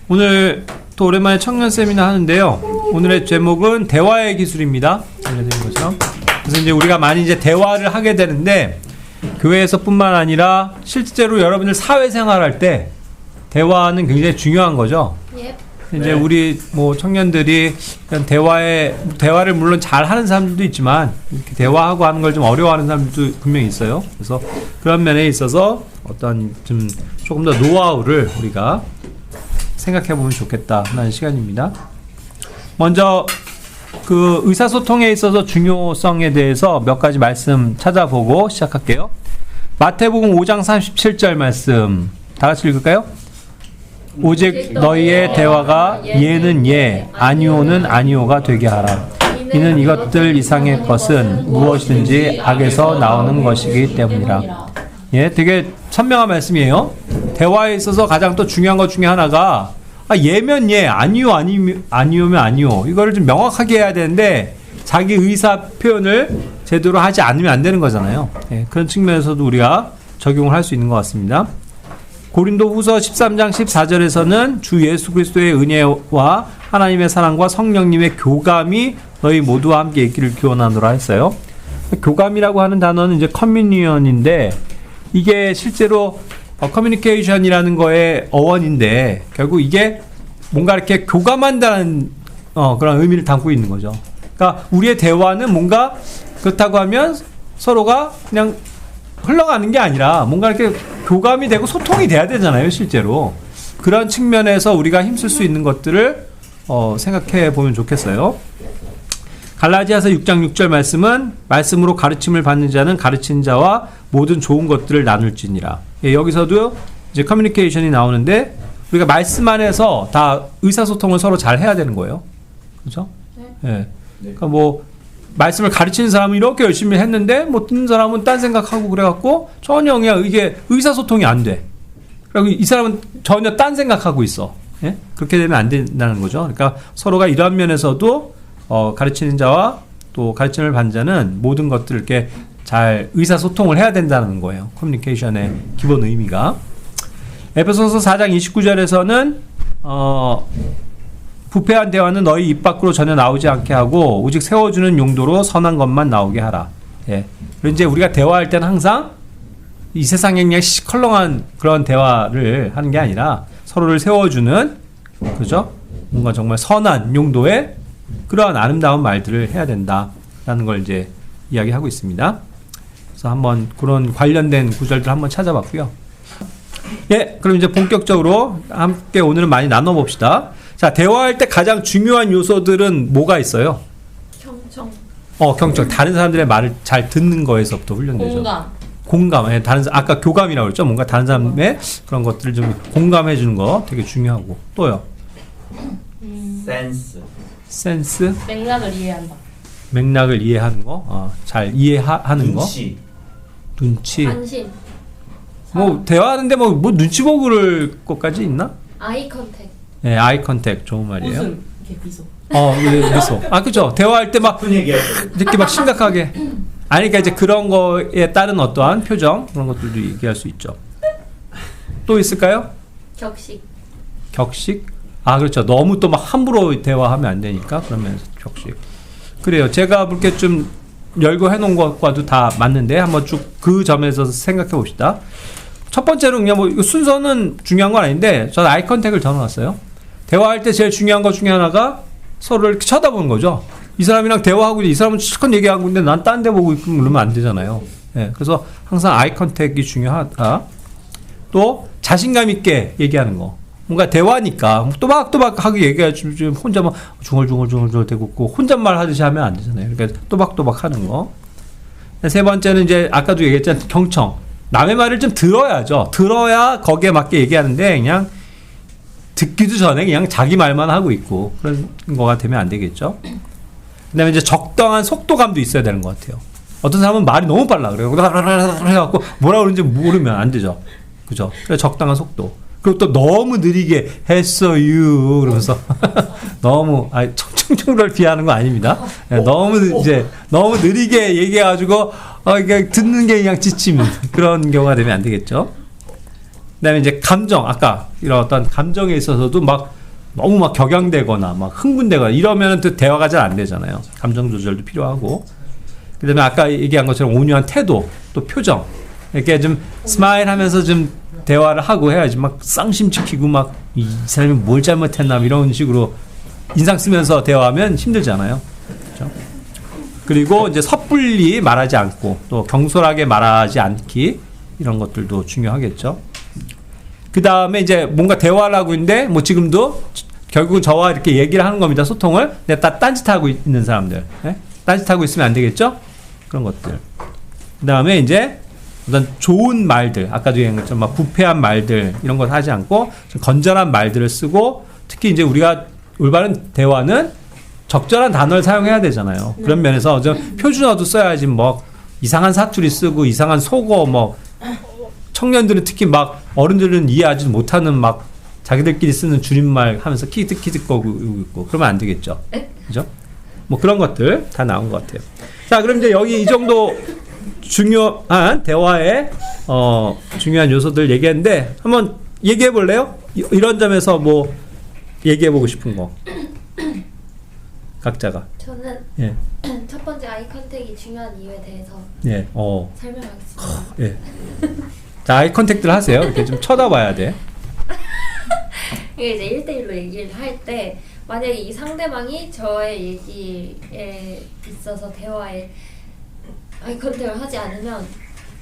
오늘 또 오랜만에 청년 세미나 하는데요. 오늘의 제목은 대화의 기술입니다. 알려드린 것처럼. 그래서 이제 우리가 많이 이제 대화를 하게 되는데 교회에서뿐만 아니라 실제로 여러분들 사회생활할 때 대화는 굉장히 중요한 거죠. 이제 우리 뭐 청년들이 그냥 대화를 물론 잘 하는 사람들도 있지만 이렇게 대화하고 하는 걸 좀 어려워하는 사람들도 분명히 있어요. 그래서 그런 면에 있어서 어떤 좀 조금 더 노하우를 우리가 생각해 보면 좋겠다 하는 시간입니다. 먼저 그 의사소통에 있어서 중요성에 대해서 몇 가지 말씀 찾아보고 시작할게요. 마태복음 5장 37절 말씀 다 같이 읽을까요? 오직 너희의 대화가 예는 예, 아니오는 아니오가 되게 하라. 이는 이것들 이상의 것은 무엇이든지 악에서 나오는 것이기 때문이라. 예, 되게 선명한 말씀이에요. 대화에 있어서 가장 또 중요한 것 중에 하나가 예면 예, 아니오면 아니오. 이거를 좀 명확하게 해야 되는데 자기 의사 표현을 제대로 하지 않으면 안 되는 거잖아요. 예, 그런 측면에서도 우리가 적용을 할 수 있는 것 같습니다. 고린도후서 13장 14절에서는 주 예수 그리스도의 은혜와 하나님의 사랑과 성령님의 교감이 너희 모두와 함께 있기를 기원하노라 했어요. 교감이라고 하는 단어는 이제 커뮤니언인데 이게 실제로 커뮤니케이션이라는 거의 어원인데 결국 이게 뭔가 이렇게 교감한다는 그런 의미를 담고 있는 거죠. 그러니까 우리의 대화는 뭔가 그렇다고 하면 서로가 그냥 흘러가는 게 아니라 뭔가 이렇게 교감이 되고 소통이 돼야 되잖아요, 실제로. 그런 측면에서 우리가 힘쓸 수 있는 것들을 생각해 보면 좋겠어요. 갈라디아서 6장 6절 말씀은 말씀으로 가르침을 받는 자는 가르친 자와 모든 좋은 것들을 나눌지니라. 예, 여기서도 이제 커뮤니케이션이 나오는데 우리가 말씀 안에서 다 의사소통을 서로 잘 해야 되는 거예요. 그렇죠? 예. 그러니까 뭐 말씀을 가르치는 사람은 이렇게 열심히 했는데 뭐 듣는 사람은 딴 생각하고 그래갖고 전혀 그냥 이게 의사소통이 안 돼. 그리고 이 사람은 전혀 딴 생각하고 있어. 예? 그렇게 되면 안 된다는 거죠. 그러니까 서로가 이러한 면에서도 가르치는 자와 또 가르침을 받는 자는 모든 것들을 이렇게 잘 의사소통을 해야 된다는 거예요. 커뮤니케이션의 기본 의미가. 에베소서 4장 29절에서는 부패한 대화는 너희 입 밖으로 전혀 나오지 않게 하고 오직 세워주는 용도로 선한 것만 나오게 하라. 예. 그리고 이제 우리가 대화할 때는 항상 이 세상에 그냥 시컬렁한 그런 대화를 하는 게 아니라 서로를 세워주는, 그죠? 뭔가 정말 선한 용도의 그러한 아름다운 말들을 해야 된다라는 걸 이제 이야기하고 있습니다. 그래서 한번 그런 관련된 구절들 한번 찾아봤고요. 예, 그럼 이제 본격적으로 함께 오늘은 많이 나눠봅시다. 자, 대화할 때 가장 중요한 요소들은 뭐가 있어요? 경청. 경청. 다른 사람들의 말을 잘 듣는 거에서부터 훈련되죠. 공감. 예, 아까 교감이라고 그랬죠. 뭔가 다른 사람의 그런 것들을 좀 공감해 주는 거 되게 중요하고. 또요? 센스. 맥락을 이해한다. 맥락을 이해하는 거. 잘 이해하는 눈치. 관심. 뭐 대화하는데 뭐 눈치 보고 그럴 것까지 있나? 아이 컨택. 네, 아이 컨택 좋은 말이에요. 웃음. 이렇게 미소. 미소. 그죠. 대화할 때 막 이렇게 막 심각하게. 그러니까 이제 그런 거에 따른 어떠한 표정 그런 것들도 얘기할 수 있죠. 또 있을까요? 격식. 그렇죠. 너무 또 막 함부로 대화하면 안 되니까 그러면서 격식. 그래요. 제가 그렇게 좀 열고 해놓은 것과도 다 맞는데 한번 쭉 그 점에서 생각해 봅시다. 첫 번째로 그냥 뭐 순서는 중요한 건 아닌데 저는 아이 컨택을 적어놨어요. 대화할 때 제일 중요한 것 중에 하나가 서로를 이렇게 쳐다보는 거죠. 이 사람이랑 대화하고 이 사람은 실컷 얘기하고 있는데 난 딴 데 보고 있고 그러면 안 되잖아요. 예, 그래서 항상 아이 컨택이 중요하다. 또 자신감 있게 얘기하는 거. 뭔가 대화니까 또박또박하게 얘기하지 좀 혼자 막 중얼중얼 대고 있고 혼잣말 하듯이 하면 안 되잖아요. 그러니까 또박또박 하는 거. 세 번째는 이제 아까도 얘기했잖아요. 경청. 남의 말을 좀 들어야죠. 들어야 거기에 맞게 얘기하는데 그냥 듣기도 전에 그냥 자기 말만 하고 있고 그런 거가 되면 안 되겠죠. 그다음에 이제 적당한 속도감도 있어야 되는 것 같아요. 어떤 사람은 말이 너무 빨라 그래요. 해갖고 뭐라 그러는지 모르면 안 되죠. 그죠? 그래서 적당한 속도. 그리고 또 너무 느리게 했어요 그러면서 너무 청청청을 비하는 거 아닙니다. 너무 느리게 얘기해가지고 이게 듣는 게 그냥 지치는 그런 경우가 되면 안 되겠죠. 그다음에 이제 감정, 아까 이런 어떤 감정에 있어서도 막 너무 막 격양되거나 막 흥분되거나 이러면 또 대화가 잘 안 되잖아요. 감정 조절도 필요하고. 그다음에 아까 얘기한 것처럼 온유한 태도, 또 표정. 이렇게 좀 스마일 하면서 좀 대화를 하고 해야지 막 쌍심 지키고 막 이 사람이 뭘 잘못했나 이런 식으로 인상 쓰면서 대화하면 힘들잖아요. 그렇죠? 그리고 이제 섣불리 말하지 않고 또 경솔하게 말하지 않기 이런 것들도 중요하겠죠. 그 다음에 이제 뭔가 대화를 하고 있는데 뭐 지금도 결국은 저와 이렇게 얘기를 하는 겁니다. 소통을. 근데 다 딴짓하고 있는 사람들. 네? 딴짓하고 있으면 안 되겠죠? 그런 것들. 그 다음에 이제 어떤 좋은 말들, 아까도 얘기한 것처럼 막 부패한 말들 이런 걸 하지 않고 좀 건전한 말들을 쓰고 특히 이제 우리가 올바른 대화는 적절한 단어를 사용해야 되잖아요. 그런 면에서 좀 표준어도 써야지 뭐 이상한 사투리 쓰고 이상한 속어 뭐 청년들은 특히 막 어른들은 이해하지 못하는 막 자기들끼리 쓰는 줄임말 하면서 키득키득 거고 있고 그러면 안 되겠죠. 그죠? 뭐 그런 것들 다 나온 것 같아요. 자, 그럼 이제 여기 이 정도 중요한 대화의 중요한 요소들 얘기했는데 한번 얘기해 볼래요? 이런 점에서 뭐 얘기해 보고 싶은 거 각자가. 저는 예. 첫 번째 아이 컨택이 중요한 이유에 대해서 예. 설명하겠습니다. 예. 자, 아이 컨택트를 하세요. 이렇게 좀 쳐다봐야 돼. 이게 이제 1대1로 얘기를 할 때 만약에 이 상대방이 저의 얘기에 있어서 대화에 아이 컨택을 하지 않으면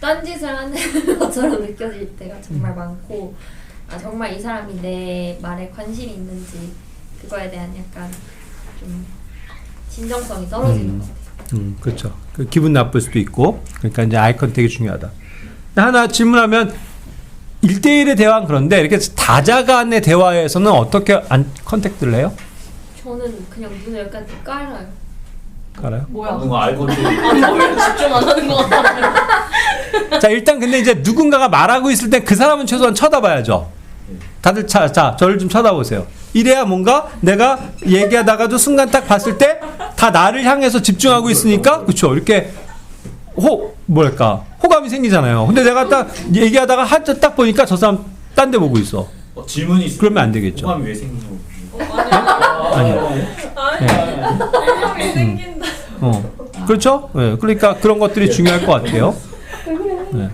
딴짓을 하는 것처럼 느껴질 때가 정말 많고 정말 이 사람이 내 말에 관심이 있는지 그거에 대한 약간 좀 진정성이 떨어지는 것 같아요. 그렇죠. 그 기분 나쁠 수도 있고 그러니까 이제 아이 컨택이 중요하다. 하나 질문하면 1대1의 대화는 그런데 이렇게 다자간의 대화에서는 어떻게 컨택트를 해요? 저는 그냥 눈을 약간 깔아요. 알아요? 뭔가 알고 집중 안 하는 것 같아요. 자, 일단 근데 이제 누군가가 말하고 있을 때 그 사람은 최소한 쳐다봐야죠. 다들 자, 저를 좀 쳐다보세요. 이래야 뭔가 내가 얘기하다가도 순간 딱 봤을 때 다 나를 향해서 집중하고 있으니까 그렇죠. 이렇게 호감이 생기잖아요. 근데 내가 딱 얘기하다가 한자 딱 보니까 저 사람 딴 데 보고 있어. 질문이 있어. 그러면 안 되겠죠. 호감이 왜 생기냐고. 아니요. 생긴다. 그렇죠? 네. 그러니까 그런 것들이 중요할 것 같아요. 네.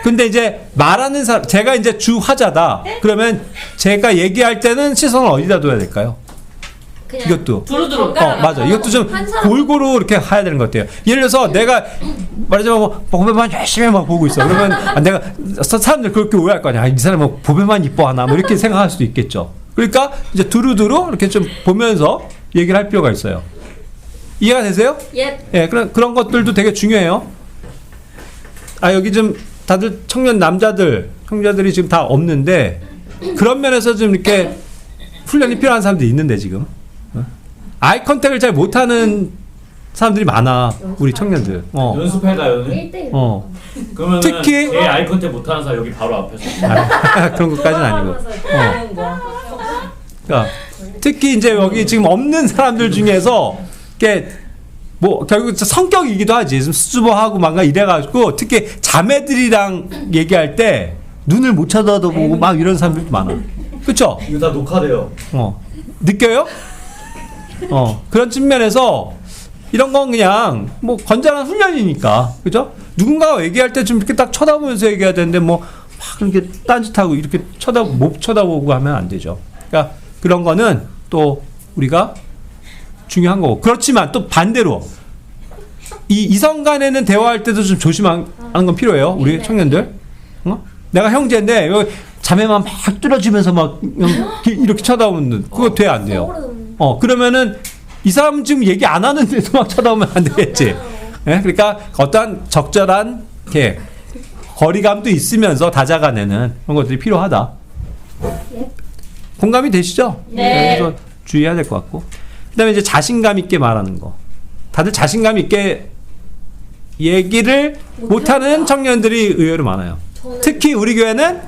근데 이제 말하는 사람, 제가 이제 주 화자다. 그러면 제가 얘기할 때는 시선을 어디다 둬야 될까요? 이것도. 두루두루. 맞아. 이것도 좀 골고루 이렇게 해야 되는 것 같아요. 예를 들어서 내가 말하자면 뭐 보배만 열심히 막 보고 있어. 그러면 내가 사람들 그렇게 오해할 거 아니야. 이 사람 뭐 보배만 이뻐하나 뭐 이렇게 생각할 수도 있겠죠. 그러니까 이제 두루두루 이렇게 좀 보면서 얘기를 할 필요가 있어요. 이해가 되세요? 예, 그런 것들도 되게 중요해요. 여기 좀 다들 청년 형제들이 지금 다 없는데 그런 면에서 좀 이렇게 훈련이 필요한 사람들이 있는데 지금 아이 컨택을 잘 못하는 사람들이 많아. 우리 청년들. 연습해가요. 1대1. 그러면 특히 제일 아이 컨택 못하는 사람 여기 바로 앞에서. 그런 것까지는 아니고. 그러니까 특히 이제 여기 지금 없는 사람들 중에서 이렇게 뭐 결국 성격이기도 하지. 좀 수줍어하고 뭔가 이래가지고 특히 자매들이랑 얘기할 때 눈을 못 쳐다보고 막 이런 사람들도 많아. 그렇죠? 이거 다 녹화돼요. 느껴요? 그런 측면에서 이런 건 그냥 뭐 건전한 훈련이니까. 그죠? 누군가가 얘기할 때 좀 이렇게 딱 쳐다보면서 얘기해야 되는데 뭐 막 이렇게 딴짓하고 이렇게 못 쳐다보고 하면 안 되죠. 그러니까 그런 거는 또 우리가 중요한 거고. 그렇지만 또 반대로 이 이성 간에는 대화할 때도 좀 조심하는 건 필요해요. 우리 청년들. 내가 형제인데 자매만 막 뚫어지면서 막 이렇게 쳐다보는 그거 돼 안 돼요. 그러면은 이 사람 지금 얘기 안 하는데도 막 쳐다보면 안 되겠지. 네? 그러니까 어떠한 적절한 이렇게 거리감도 있으면서 다자간에는 그런 것들이 필요하다. 공감이 되시죠? 네. 그래서 주의해야 될 것 같고. 그다음에 이제 자신감 있게 말하는 거. 다들 자신감 있게 얘기를 못하는 청년들이 의외로 많아요. 특히 우리 교회는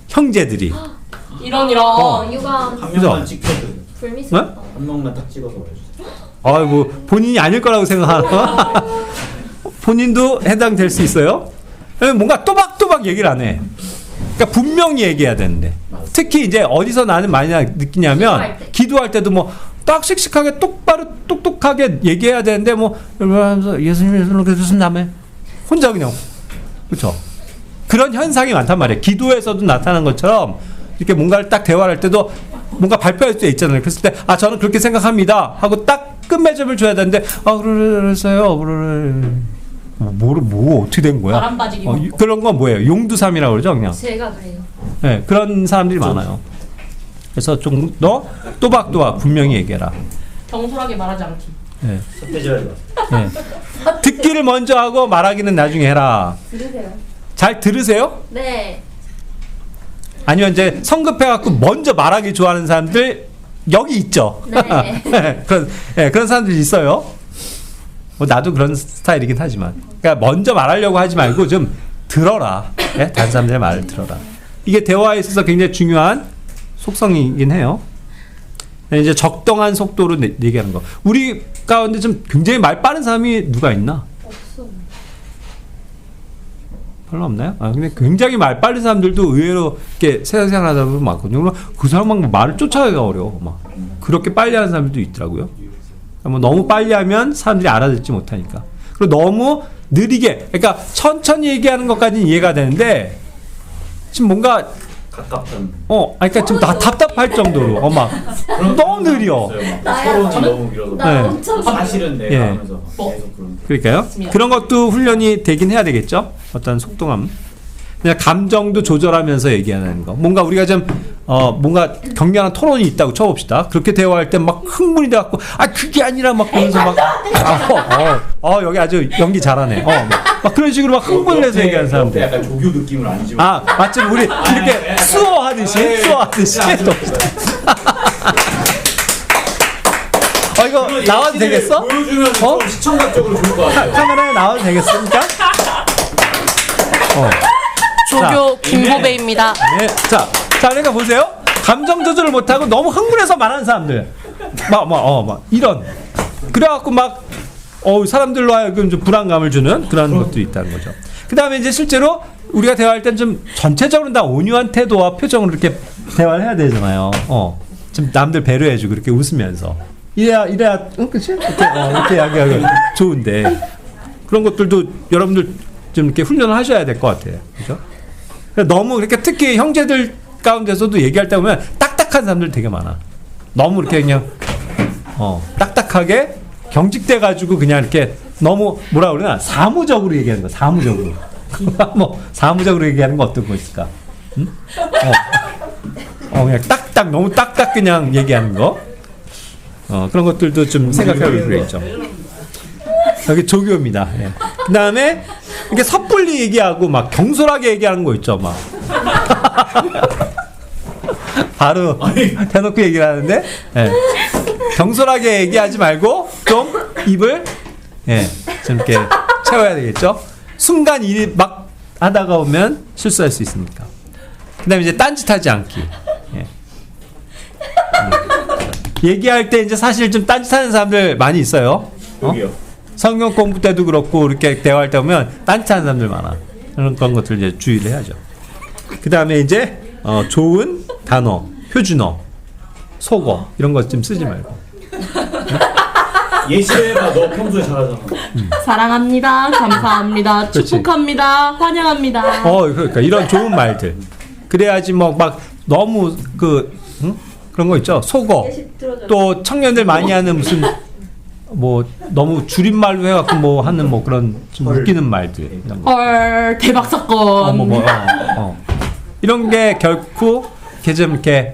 형제들이. 이런 유감 한 그죠? 명만 찍혀도 불미스럽다. 한 명만 딱 찍어서 보여주세요. 뭐 본인이 아닐 거라고 생각하나? 본인도 해당될 수 있어요. 뭔가 또박또박 얘기를 안 해. 그러니까 분명히 얘기해야 되는데. 특히 이제 어디서 나는 많이 느끼냐면 기도할 때도 뭐 딱 씩씩하게 똑바로 똑똑하게 얘기해야 되는데 뭐 이러면서 예수님 그래서 다음에 혼자 그냥 그렇죠. 그런 현상이 많단 말이에요. 기도에서도 나타난 것처럼 이렇게 뭔가를 딱 대화를 할 때도 뭔가 발표할 때 있잖아요. 그랬을 때 아 저는 그렇게 생각합니다 하고 딱 끝맺음을 줘야 되는데 그러세요. 뭐 어떻게 된 거야? 바람 빠지기. 그런 건 뭐예요? 용두삼이라고 그러죠, 그냥. 제가 그래요. 네, 그런 사람들이 많아요. 그래서 좀 더 또박또박 분명히 얘기해라. 경솔하게 말하지 않기. 네. 삿대질하지 마세요. 네. 듣기를 먼저 하고 말하기는 나중에 해라. 들으세요. 잘 들으세요? 네. 아니면 이제 성급해갖고 먼저 말하기 좋아하는 사람들 여기 있죠. 네. 그런 사람들이 있어요. 뭐 나도 그런 스타일이긴 하지만, 그러니까 먼저 말하려고 하지 말고 좀 들어라. 네? 다른 사람들의 말을 들어라. 이게 대화에 있어서 굉장히 중요한 속성이긴 해요. 이제 적당한 속도로 얘기하는 거. 우리 가운데 좀 굉장히 말 빠른 사람이 누가 있나? 없어. 별로 없나요? 근데 굉장히 말 빠른 사람들도 의외로 이렇게 세상생활 하다 보면 많거든요. 그럼 그 사람만 말을 쫓아가기가 어려워. 막 그렇게 빨리 하는 사람들도 있더라고요. 뭐 너무 빨리 하면 사람들이 알아듣지 못하니까. 그리고 너무 느리게, 그러니까 천천히 얘기하는 것까지는 이해가 되는데 지금 뭔가 가깝던. 그러니까 좀 다 답답할 정도로 막 너무 느려. 서론이 너무 길어서. 나 네. 엄청 사실은 내가 예. 하면서 계속 그런. 그러니까요. 맞습니다. 그런 것도 훈련이 되긴 해야 되겠죠. 어떤 속도감. 그냥 감정도 조절하면서 얘기하는 거. 뭔가 우리가 좀 뭔가 격렬한 토론이 있다고 쳐봅시다. 그렇게 대화할 때 막 흥분이 돼갖고 그게 아니라 막 그러면서 막 여기 아주 연기 잘하네. 막 그런 식으로 막 흥분을 해서 얘기하는 사람들. 약간 조교 느낌을 안 지워. 마치 우리 이렇게 수어하듯이 이거 나와도 되겠어? 보여주면 좀 시청각적으로 좋을 것 같아요. 카메라에 나와도 되겠습니까? 조교 김보배입니다. 네. 자, 그러니까 보세요. 감정 조절을 못하고 너무 흥분해서 말하는 사람들. 막 이런. 그래갖고 사람들로 하여금 좀 불안감을 주는 그런 것도 있다는 거죠. 그 다음에 이제 실제로 우리가 대화할 땐 좀 전체적으로 다 온유한 태도와 표정으로 이렇게 대화를 해야 되잖아요. 좀 남들 배려해주고 이렇게 웃으면서. 이래야, 그치? 이렇게 이야기하기 좋은데. 그런 것들도 여러분들 좀 이렇게 훈련을 하셔야 될 것 같아요. 그죠? 너무 그렇게 특히 형제들 가운데서도 얘기할 때 보면 딱딱한 사람들 되게 많아. 너무 이렇게 그냥 딱딱하게 경직돼가지고 그냥 이렇게 너무 뭐라 그러나 사무적으로 얘기하는 거. 사무적으로. 뭐 사무적으로 얘기하는 거 어떤 거 있을까? 응? 그냥 너무 딱딱 그냥 얘기하는 거. 그런 것들도 좀 생각해 볼 필요가 있죠. 여기 조교입니다. 예. 그 다음에 이렇게 섣불리 얘기하고 막 경솔하게 얘기하는 거 있죠, 막. 바로 대놓고 얘기를 하는데, 경솔하게 얘기하지 말고 좀 입을 좀 이렇게 채워야 되겠죠. 순간 일이 막 하다가 오면 실수할 수 있으니까. 그 다음에 이제 딴짓하지 않기. 얘기할 때 이제 사실 좀 딴짓하는 사람들 많이 있어요. 여기요. 성경 공부 때도 그렇고 이렇게 대화할 때 보면 딴짓하는 사람들 많아. 그런 것들 이제 주의를 해야죠. 그 다음에 이제 좋은 단어, 표준어, 속어 이런 것 좀 쓰지 말고. 예시해봐. 너 평소에 잘하잖아. 사랑합니다. 감사합니다. 그렇지. 축복합니다. 환영합니다. 그러니까 이런 좋은 말들. 그래야지 막 너무 그런 거 있죠. 속어. 또 청년들 많이 하는 무슨 너무 줄임말로 해갖고 하는 그런 좀 웃기는 말들. 이런 거. 헐 대박 사건. 이런 게 결코 이렇게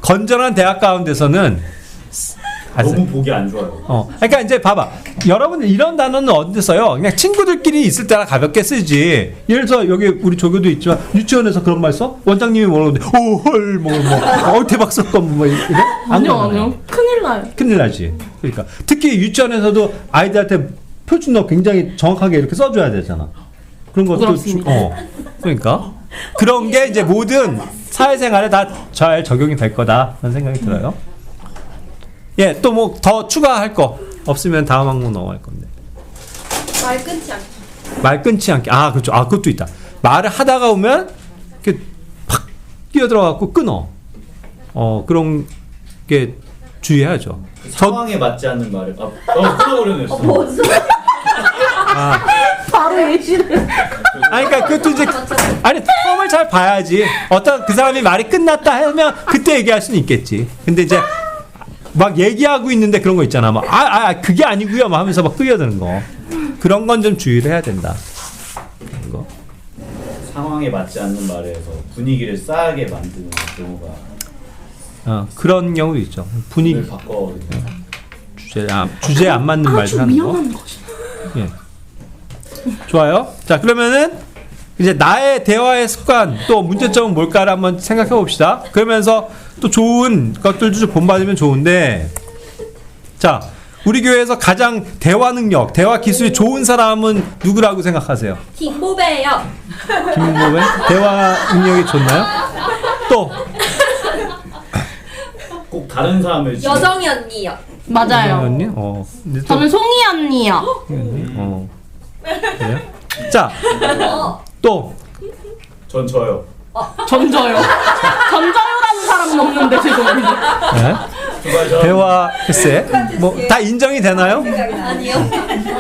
건전한 대학 가운데서는 너무 보기 안 좋아요. 그러니까 이제 봐봐. 여러분들 이런 단어는 어디 써요? 그냥 친구들끼리 있을 때나 가볍게 쓰지. 예를 들어서 여기 우리 조교도 있지만 유치원에서 그런 말 써? 원장님이 뭐라는데 대박 사건 이래? 아니요. 큰일 나요. 큰일 나지. 그러니까 특히 유치원에서도 아이들한테 표준어 굉장히 정확하게 이렇게 써줘야 되잖아. 그런 것도 그렇습니다. 그러니까 그런 게 이제 모든 사회생활에 다 잘 적용이 될 거다 그런 생각이 들어요. 또 더 추가할 거 없으면 다음 항목 넘어갈 건데. 말 끊지 않기. 말 끊지 않기. 그렇죠. 그것도 있다. 말을 하다가 오면 끼어들어갖고 끊어. 그런 게 주의해야죠. 그 상황에 맞지 않는 말을 끊어버렸네. 바로 예시를. 그러니까 그것도 이제 아니 텀을 잘 봐야지. 어떤 그 사람이 말이 끝났다 하면 그때 얘기할 수는 있겠지. 근데 이제 막 얘기하고 있는데 그런 거 있잖아. 막 그게 아니고요. 막 하면서 막 끌려드는 거. 그런 건 좀 주의를 해야 된다. 이거. 상황에 맞지 않는 말에 해서 분위기를 싸하게 만드는 경우가 그런 경우도 있죠. 분위기 오늘 바꿔 주제에 안 맞는 말들 아주 하는 거. 위험한 것이. 예. 좋아요. 자, 그러면은 이제 나의 대화의 습관 또 문제점은 뭘까를 한번 생각해 봅시다. 그러면서 또 좋은 것들도 좀 본받으면 좋은데, 자, 우리 교회에서 가장 대화 능력, 대화 기술이 좋은 사람은 누구라고 생각하세요? 김보배예요. 김보배? 대화 능력이 좋나요? 또 꼭 다른 사람을 여정이 언니요. 맞아요. 언니? 근데 또 저는 송이 언니요. 그래요? 자, 또 저요. 전저요. 전저요라는 사람은 없는데 죄송합니다. 네? 정말 저 대화 글쎄 뭐 다 인정이 되나요? 아니요.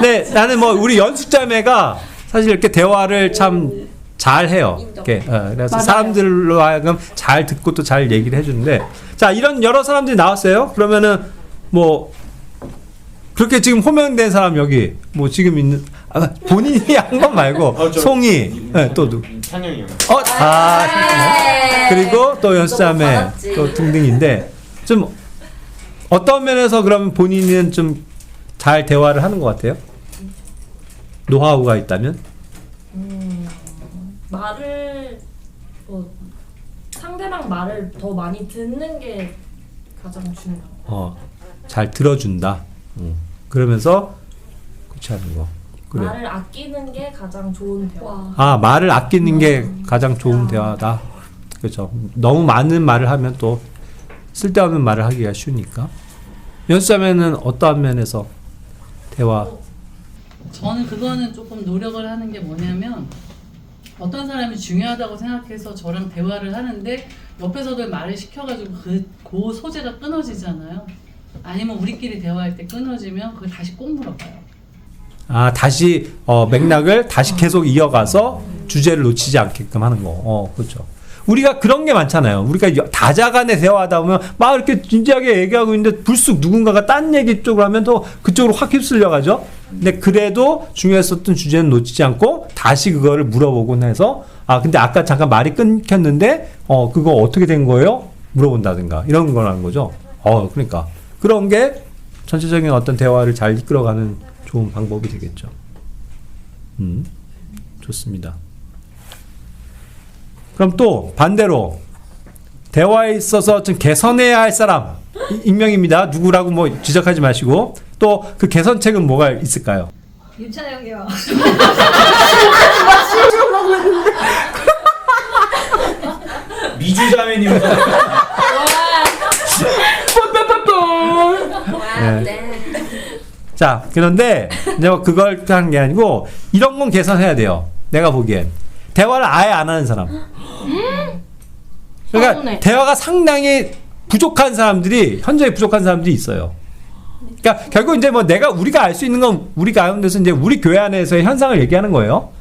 네, 나는 뭐 우리 연숙자매가 사실 이렇게 대화를 참 잘해요. 이렇게 그래서 맞아요. 사람들로 하여금 잘 듣고 또 잘 얘기를 해주는데, 자, 이런 여러 사람들이 나왔어요. 그러면은 뭐 그렇게 지금 호명된 사람 여기 뭐 지금 있는 본인이 한 건 말고 송이 또 누구? 찬영이요. 그리고 또 연숙자매 또 등등인데 좀 어떤 면에서 그러면 본인은 좀 잘 대화를 하는 것 같아요? 노하우가 있다면? 말을 상대방 말을 더 많이 듣는 게 가장 중요해요. 잘 들어준다. 그러면서 그렇지 않은 거. 그래. 말을 아끼는 게 가장 좋은 대화. 와. 말을 아끼는 게 가장 좋은 대화다. 그렇죠. 너무 많은 말을 하면 또 쓸데없는 말을 하기가 쉬우니까. 연수자매는 어떠한 면에서 대화? 저는 그거는 조금 노력을 하는 게 뭐냐면, 어떤 사람이 중요하다고 생각해서 저랑 대화를 하는데 옆에서도 말을 시켜가지고 그 소재가 끊어지잖아요. 아니면 우리끼리 대화할 때 끊어지면 그걸 다시 꼭 물어봐요. 다시 맥락을 다시 계속 이어가서 주제를 놓치지 않게끔 하는 거. 그렇죠. 우리가 그런 게 많잖아요. 우리가 다자간에 대화하다 보면 막 이렇게 진지하게 얘기하고 있는데 불쑥 누군가가 딴 얘기 쪽으로 하면 또 그쪽으로 확 휩쓸려 가죠. 근데 그래도 중요했었던 주제는 놓치지 않고 다시 그거를 물어보곤 해서 근데 아까 잠깐 말이 끊겼는데 그거 어떻게 된 거예요? 물어본다든가 이런 거라는 거죠. 그러니까 그런 게 전체적인 어떤 대화를 잘 이끌어가는 좋은 방법이 되겠죠. 좋습니다. 그럼 또 반대로 대화에 있어서 좀 개선해야 할 사람 익명입니다. 누구라고 뭐 지적하지 마시고 또 그 개선책은 뭐가 있을까요? 유찬영이요. 미주자매님. 네. 자, 그런데 내가 그걸 하는 게 아니고 이런 건 개선해야 돼요. 내가 보기엔 대화를 아예 안 하는 사람. 그러니까 서운해. 대화가 상당히 부족한 사람들이 현저히 부족한 사람들이 있어요. 그러니까 결국 이제 뭐 우리가 알 수 있는 건 우리 가운데서 이제 우리 교회 안에서의 현상을 얘기하는 거예요.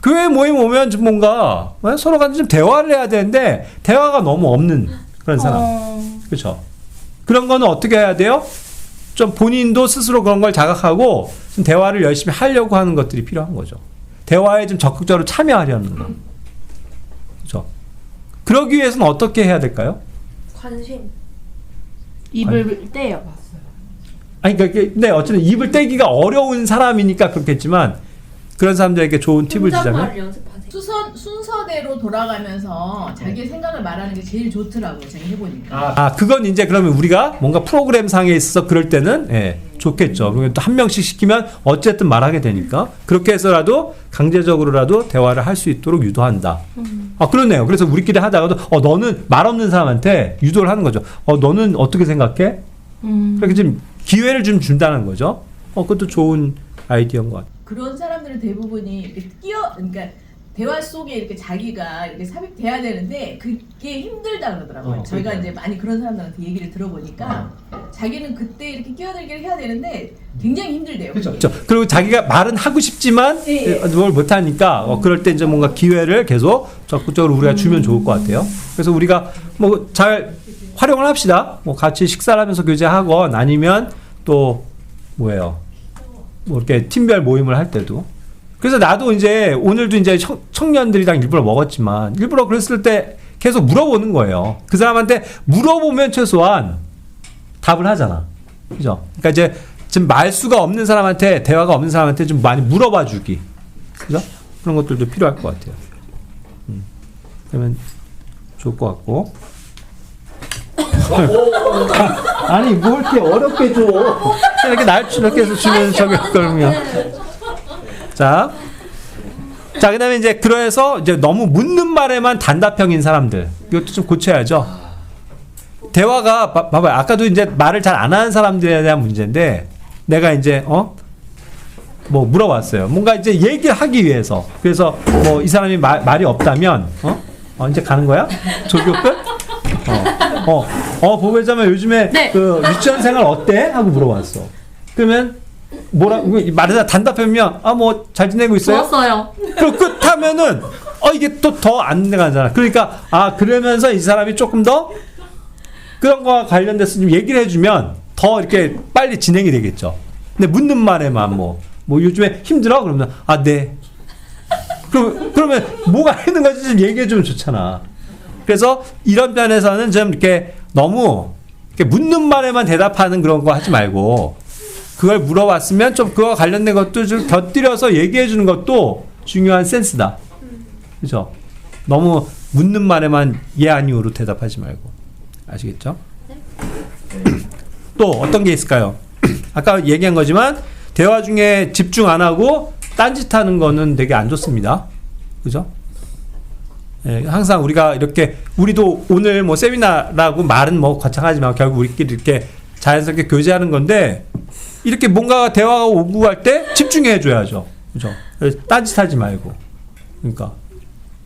교회 모임 오면 좀 뭔가 서로 간에 좀 대화를 해야 되는데 대화가 너무 없는 그런 사람. 그렇죠. 그런 거는 어떻게 해야 돼요? 좀 본인도 스스로 그런 걸 자각하고 좀 대화를 열심히 하려고 하는 것들이 필요한 거죠. 대화에 좀 적극적으로 참여하려는 거. 그렇죠. 그러기 위해서는 어떻게 해야 될까요? 관심. 입을 떼요. 근데 어쨌든 입을 떼기가 어려운 사람이니까 그렇겠지만 그런 사람들에게 좋은 팁을 주자면 혼잣말을 연습하세요. 순서대로 돌아가면서 자기 생각을 말하는 게 제일 좋더라고요. 제가 해보니까. 그건 이제 그러면 우리가 뭔가 프로그램 상에 있어서 그럴 때는 좋겠죠. 그러면 또 한 명씩 시키면 어쨌든 말하게 되니까 그렇게 해서라도 강제적으로라도 대화를 할 수 있도록 유도한다. 그렇네요. 그래서 우리끼리 하다가도 너는 말 없는 사람한테 유도를 하는 거죠. 너는 어떻게 생각해? 그렇게 좀 기회를 좀 준다는 거죠. 그것도 좋은 아이디어인 것 같아요. 그런 사람들은 대부분이 이렇게 그러니까 대화 속에 이렇게 자기가 이렇게 삽입돼야 되는데 그게 힘들다 그러더라고요. 저희가 그러니까요. 이제 많이 그런 사람들한테 얘기를 들어보니까 자기는 그때 이렇게 끼어들기를 해야 되는데 굉장히 힘들대요. 그렇죠. 그리고 자기가 말은 하고 싶지만 뭘 못하니까 그럴 때 이제 뭔가 기회를 계속 적극적으로 우리가 주면 좋을 것 같아요. 그래서 우리가 뭐 잘 활용을 합시다. 뭐 같이 식사를 하면서 교제하건 아니면 또 뭐예요? 뭐 이렇게 팀별 모임을 할 때도. 그래서 나도 이제 오늘도 이제 청년들이랑 일부러 먹었지만 일부러 그랬을 때 계속 물어보는 거예요. 그 사람한테 물어보면 최소한 답을 하잖아. 그죠? 그러니까 이제 지금 말수가 없는 사람한테 대화가 없는 사람한테 좀 많이 물어봐 주기. 그죠? 그런 것들도 필요할 것 같아요. 그러면 좋을 것 같고. 아니 뭐 이렇게 어렵게 줘. 이렇게 이렇게 해서 주면 저기 그러면. 자, 그다음에 이제 그래서 이제 너무 묻는 말에만 단답형인 사람들 이것도 좀 고쳐야죠. 대화가 봐봐요. 아까도 이제 말을 잘 안 하는 사람들에 대한 문제인데 내가 이제 뭐 물어봤어요. 뭔가 이제 얘기를 하기 위해서. 그래서 뭐 이 사람이 말이 없다면 이제 가는 거야? 조교 끝? 보배자면 요즘에 네. 그 유치원 생활 어때? 하고 물어봤어. 그러면 말에다 단답하면 뭐 잘 지내고 있어요? 좋았어요. 그리고 끝하면은 이게 또 더 안 나가잖아. 그러니까 그러면서 이 사람이 조금 더 그런 거와 관련돼서 좀 얘기를 해주면 더 이렇게 빨리 진행이 되겠죠. 근데 묻는 말에만 뭐 요즘에 힘들어? 그러면 네. 그러면 뭐가 있는 건지 좀 얘기해주면 좋잖아. 그래서 이런 면에서는 좀 이렇게 너무 이렇게 묻는 말에만 대답하는 그런 거 하지 말고 그걸 물어봤으면 좀 그와 관련된 것도 좀 곁들여서 얘기해주는 것도 중요한 센스다. 그죠? 너무 묻는 말에만 예 아니오로 대답하지 말고. 아시겠죠? 또 어떤 게 있을까요? 아까 얘기한 거지만 대화 중에 집중 안 하고 딴짓하는 거는 되게 안 좋습니다. 그죠? 항상 우리가 이렇게 우리도 오늘 뭐 세미나라고 말은 뭐 거창하지만 결국 우리끼리 이렇게 자연스럽게 교제하는 건데 이렇게 뭔가 대화가 오고 갈 때 집중해 줘야죠. 그죠? 딴짓하지 말고. 그러니까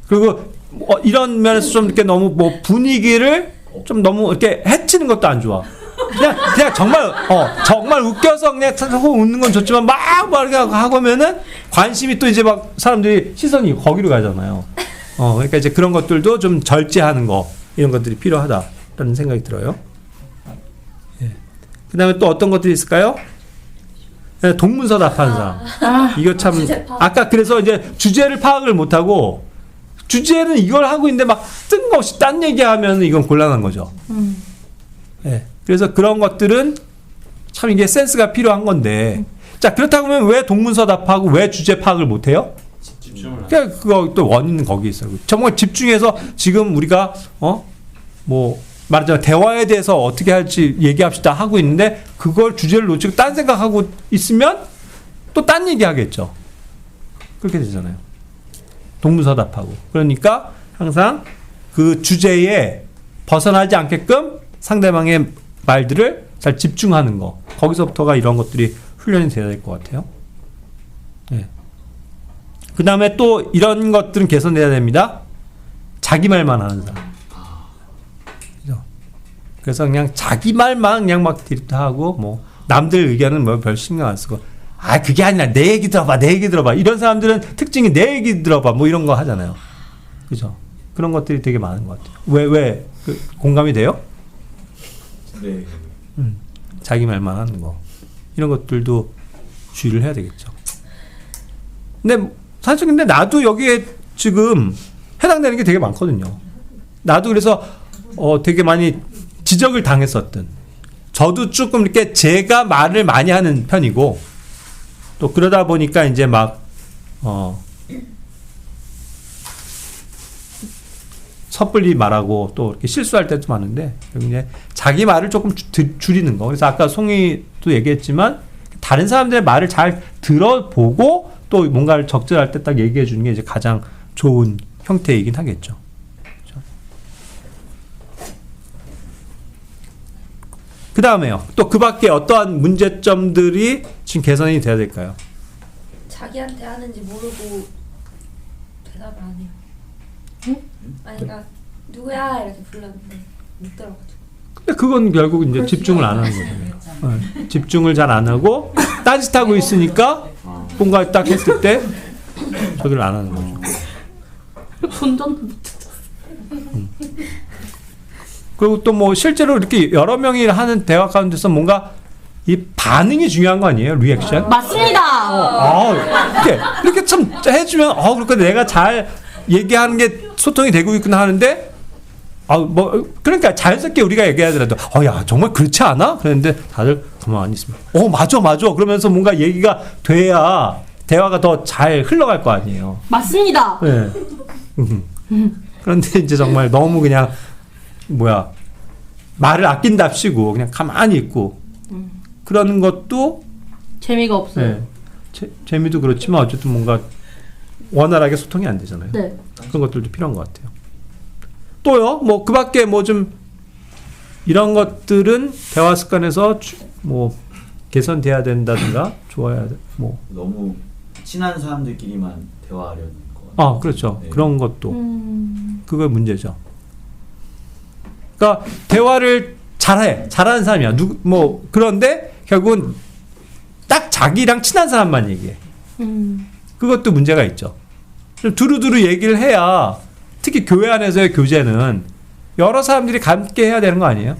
그리고 이런 면에서 좀 이렇게 너무 뭐 분위기를 좀 너무 이렇게 해치는 것도 안 좋아. 그냥 정말 웃겨서 그냥 하고 웃는 건 좋지만 막 이렇게 하면은 관심이 또 이제 막 사람들이 시선이 거기로 가잖아요. 그러니까 이제 그런 것들도 좀 절제하는 거 이런 것들이 필요하다라는 생각이 들어요. 그다음에 또 어떤 것들이 있을까요? 동문서답하는 사람. 이거 참 주제 파악. 아까 그래서 이제 주제를 파악을 못하고 주제는 이걸 하고 있는데 막 뜬금없이 딴 얘기하면 이건 곤란한 거죠. 그래서 그런 것들은 참 이게 센스가 필요한 건데 자 그렇다고 하면 왜 동문서답하고 왜 주제 파악을 못해요? 그러니까 그거 또 원인은 거기 있어요. 정말 집중해서 지금 우리가 뭐 말하자면 대화에 대해서 어떻게 할지 얘기합시다 하고 있는데 그걸 주제를 놓치고 딴 생각하고 있으면 또 딴 얘기하겠죠. 그렇게 되잖아요. 동문서답하고. 그러니까 항상 그 주제에 벗어나지 않게끔 상대방의 말들을 잘 집중하는 거. 거기서부터가 이런 것들이 훈련이 돼야 될 것 같아요. 그 다음에 또 이런 것들은 개선돼야 됩니다. 자기 말만 하는 사람. 그죠? 그래서 그냥 자기 말만 그냥 막 디립하고 뭐 남들 의견은 뭐 별 신경 안 쓰고 그게 아니라 내 얘기 들어봐 내 얘기 들어봐 이런 사람들은 특징이 내 얘기 들어봐 뭐 이런 거 하잖아요. 그죠? 그런 것들이 되게 많은 것 같아요. 왜 공감이 돼요? 네. 자기 말만 하는 거 이런 것들도 주의를 해야 되겠죠. 근데 사실 근데 나도 여기에 지금 해당되는 게 되게 많거든요. 나도 그래서 되게 많이 지적을 당했었던. 저도 조금 이렇게 제가 말을 많이 하는 편이고 또 그러다 보니까 이제 막 섣불리 말하고 또 이렇게 실수할 때도 많은데 이제 자기 말을 조금 줄이는 거. 그래서 아까 송이도 얘기했지만 다른 사람들의 말을 잘 들어보고 또 뭔가를 적절할 때 딱 얘기해 주는 게 이제 가장 좋은 형태이긴 하겠죠. 그렇죠? 그 다음에요. 또 그 밖에 어떠한 문제점들이 지금 개선이 돼야 될까요? 자기한테 하는지 모르고 대답을 안 해요. 아니 그러니까 누구야 이렇게 불렀는데 못 들어가지고. 근데 그건 결국 이제 집중을 안 하는 거잖아요. 집중을 잘 안 하고 딴짓하고 있으니까 뭔가 딱 했을 때 저기를 안 하는 거죠. 운전도 못 그리고 또 뭐 실제로 이렇게 여러 명이 하는 대화 가운데서 뭔가 이 반응이 중요한 거 아니에요? 리액션? 맞습니다. 이렇게 참 해주면 그러니까 내가 잘 얘기하는 게 소통이 되고 있구나 하는데 뭐 그러니까 자연스럽게 우리가 얘기하더라도 야 정말 그렇지 않아? 그랬는데 다들 가만히 있으면 맞아 그러면서 뭔가 얘기가 돼야 대화가 더 잘 흘러갈 거 아니에요. 맞습니다. 네. 그런데 이제 정말 너무 그냥 말을 아낀답시고 그냥 가만히 있고 그런 것도 재미가 없어요. 네. 재미도 그렇지만 어쨌든 뭔가 원활하게 소통이 안 되잖아요. 네. 그런 것들도 필요한 것 같아요. 또요, 뭐 그 밖에 뭐 좀 이런 것들은 대화 습관에서 뭐 개선돼야 된다든가 좋아야 돼. 뭐 너무 친한 사람들끼리만 대화하려는 거. 그렇죠. 네. 그런 것도 그거 문제죠. 그러니까 대화를 잘하는 사람이야. 그런데 결국은 딱 자기랑 친한 사람만 얘기해. 그것도 문제가 있죠. 좀 두루두루 얘기를 해야 특히 교회 안에서의 교제는 여러 사람들이 함께 해야 되는 거 아니에요?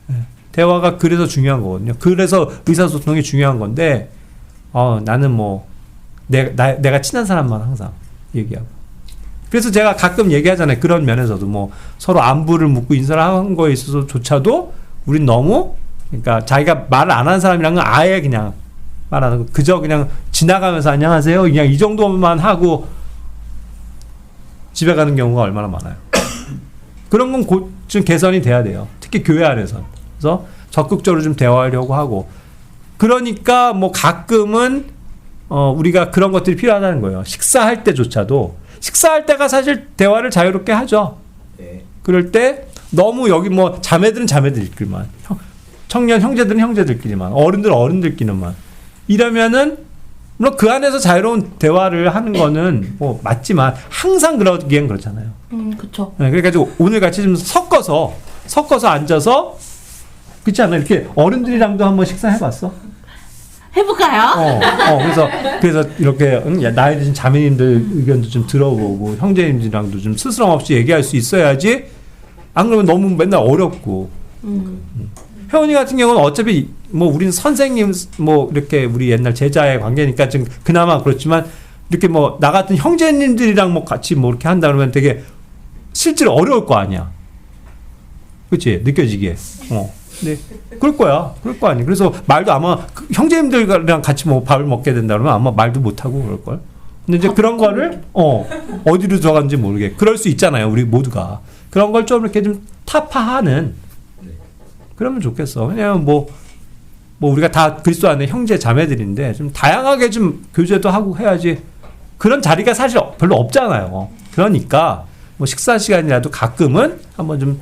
네. 대화가 그래서 중요한 거거든요. 그래서 의사소통이 중요한 건데 나는 뭐 내가 친한 사람만 항상 얘기하고 그래서 제가 가끔 얘기하잖아요. 그런 면에서도 뭐 서로 안부를 묻고 인사를 하는 거에 있어서조차도 우린 너무 그러니까 자기가 말을 안 하는 사람이랑은 아예 그냥 말 안 하고 그저 그냥 지나가면서 안녕하세요 그냥 이 정도만 하고 집에 가는 경우가 얼마나 많아요. 그런 건 곧 좀 개선이 돼야 돼요. 특히 교회 안에서. 그래서 적극적으로 좀 대화하려고 하고 그러니까 뭐 가끔은 우리가 그런 것들이 필요하다는 거예요. 식사할 때조차도 식사할 때가 사실 대화를 자유롭게 하죠. 네. 그럴 때 너무 여기 뭐 자매들은 자매들끼리만 청년 형제들은 형제들끼리만 어른들은 어른들끼리만 이러면은 물론 그 안에서 자유로운 대화를 하는 거는 뭐 맞지만 항상 그러기엔 그렇잖아요. 그쵸. 네, 그래가지고 오늘 같이 좀 섞어서 앉아서 그렇지 않아요? 이렇게 어른들이랑도 한번 식사해봤어? 해볼까요? 그래서 이렇게 나이 드신 자매님들 의견도 좀 들어보고 형제님들이랑도 좀 스스럼 없이 얘기할 수 있어야지. 안 그러면 너무 맨날 어렵고. 혜원이 같은 경우는 어차피 뭐 우린 선생님 뭐 이렇게 우리 옛날 제자의 관계니까 좀 그나마 그렇지만 이렇게 뭐 나 같은 형제님들이랑 뭐 같이 뭐 이렇게 한다 그러면 되게 실제로 어려울 거 아니야. 그렇지? 느껴지게. 네. 그럴 거 아니야. 그래서 말도 아마 형제님들이랑 같이 뭐 밥을 먹게 된다 그러면 아마 말도 못 하고 그럴 걸. 근데 이제 그런 거를 어디로 들어갔는지 모르게 그럴 수 있잖아요. 우리 모두가 그런 걸 좀 이렇게 좀 타파하는. 그러면 좋겠어. 왜냐면 뭐 우리가 다 그리스도 안에 형제 자매들인데 좀 다양하게 좀 교제도 하고 해야지. 그런 자리가 사실 별로 없잖아요. 그러니까 뭐 식사 시간이라도 가끔은 한번 좀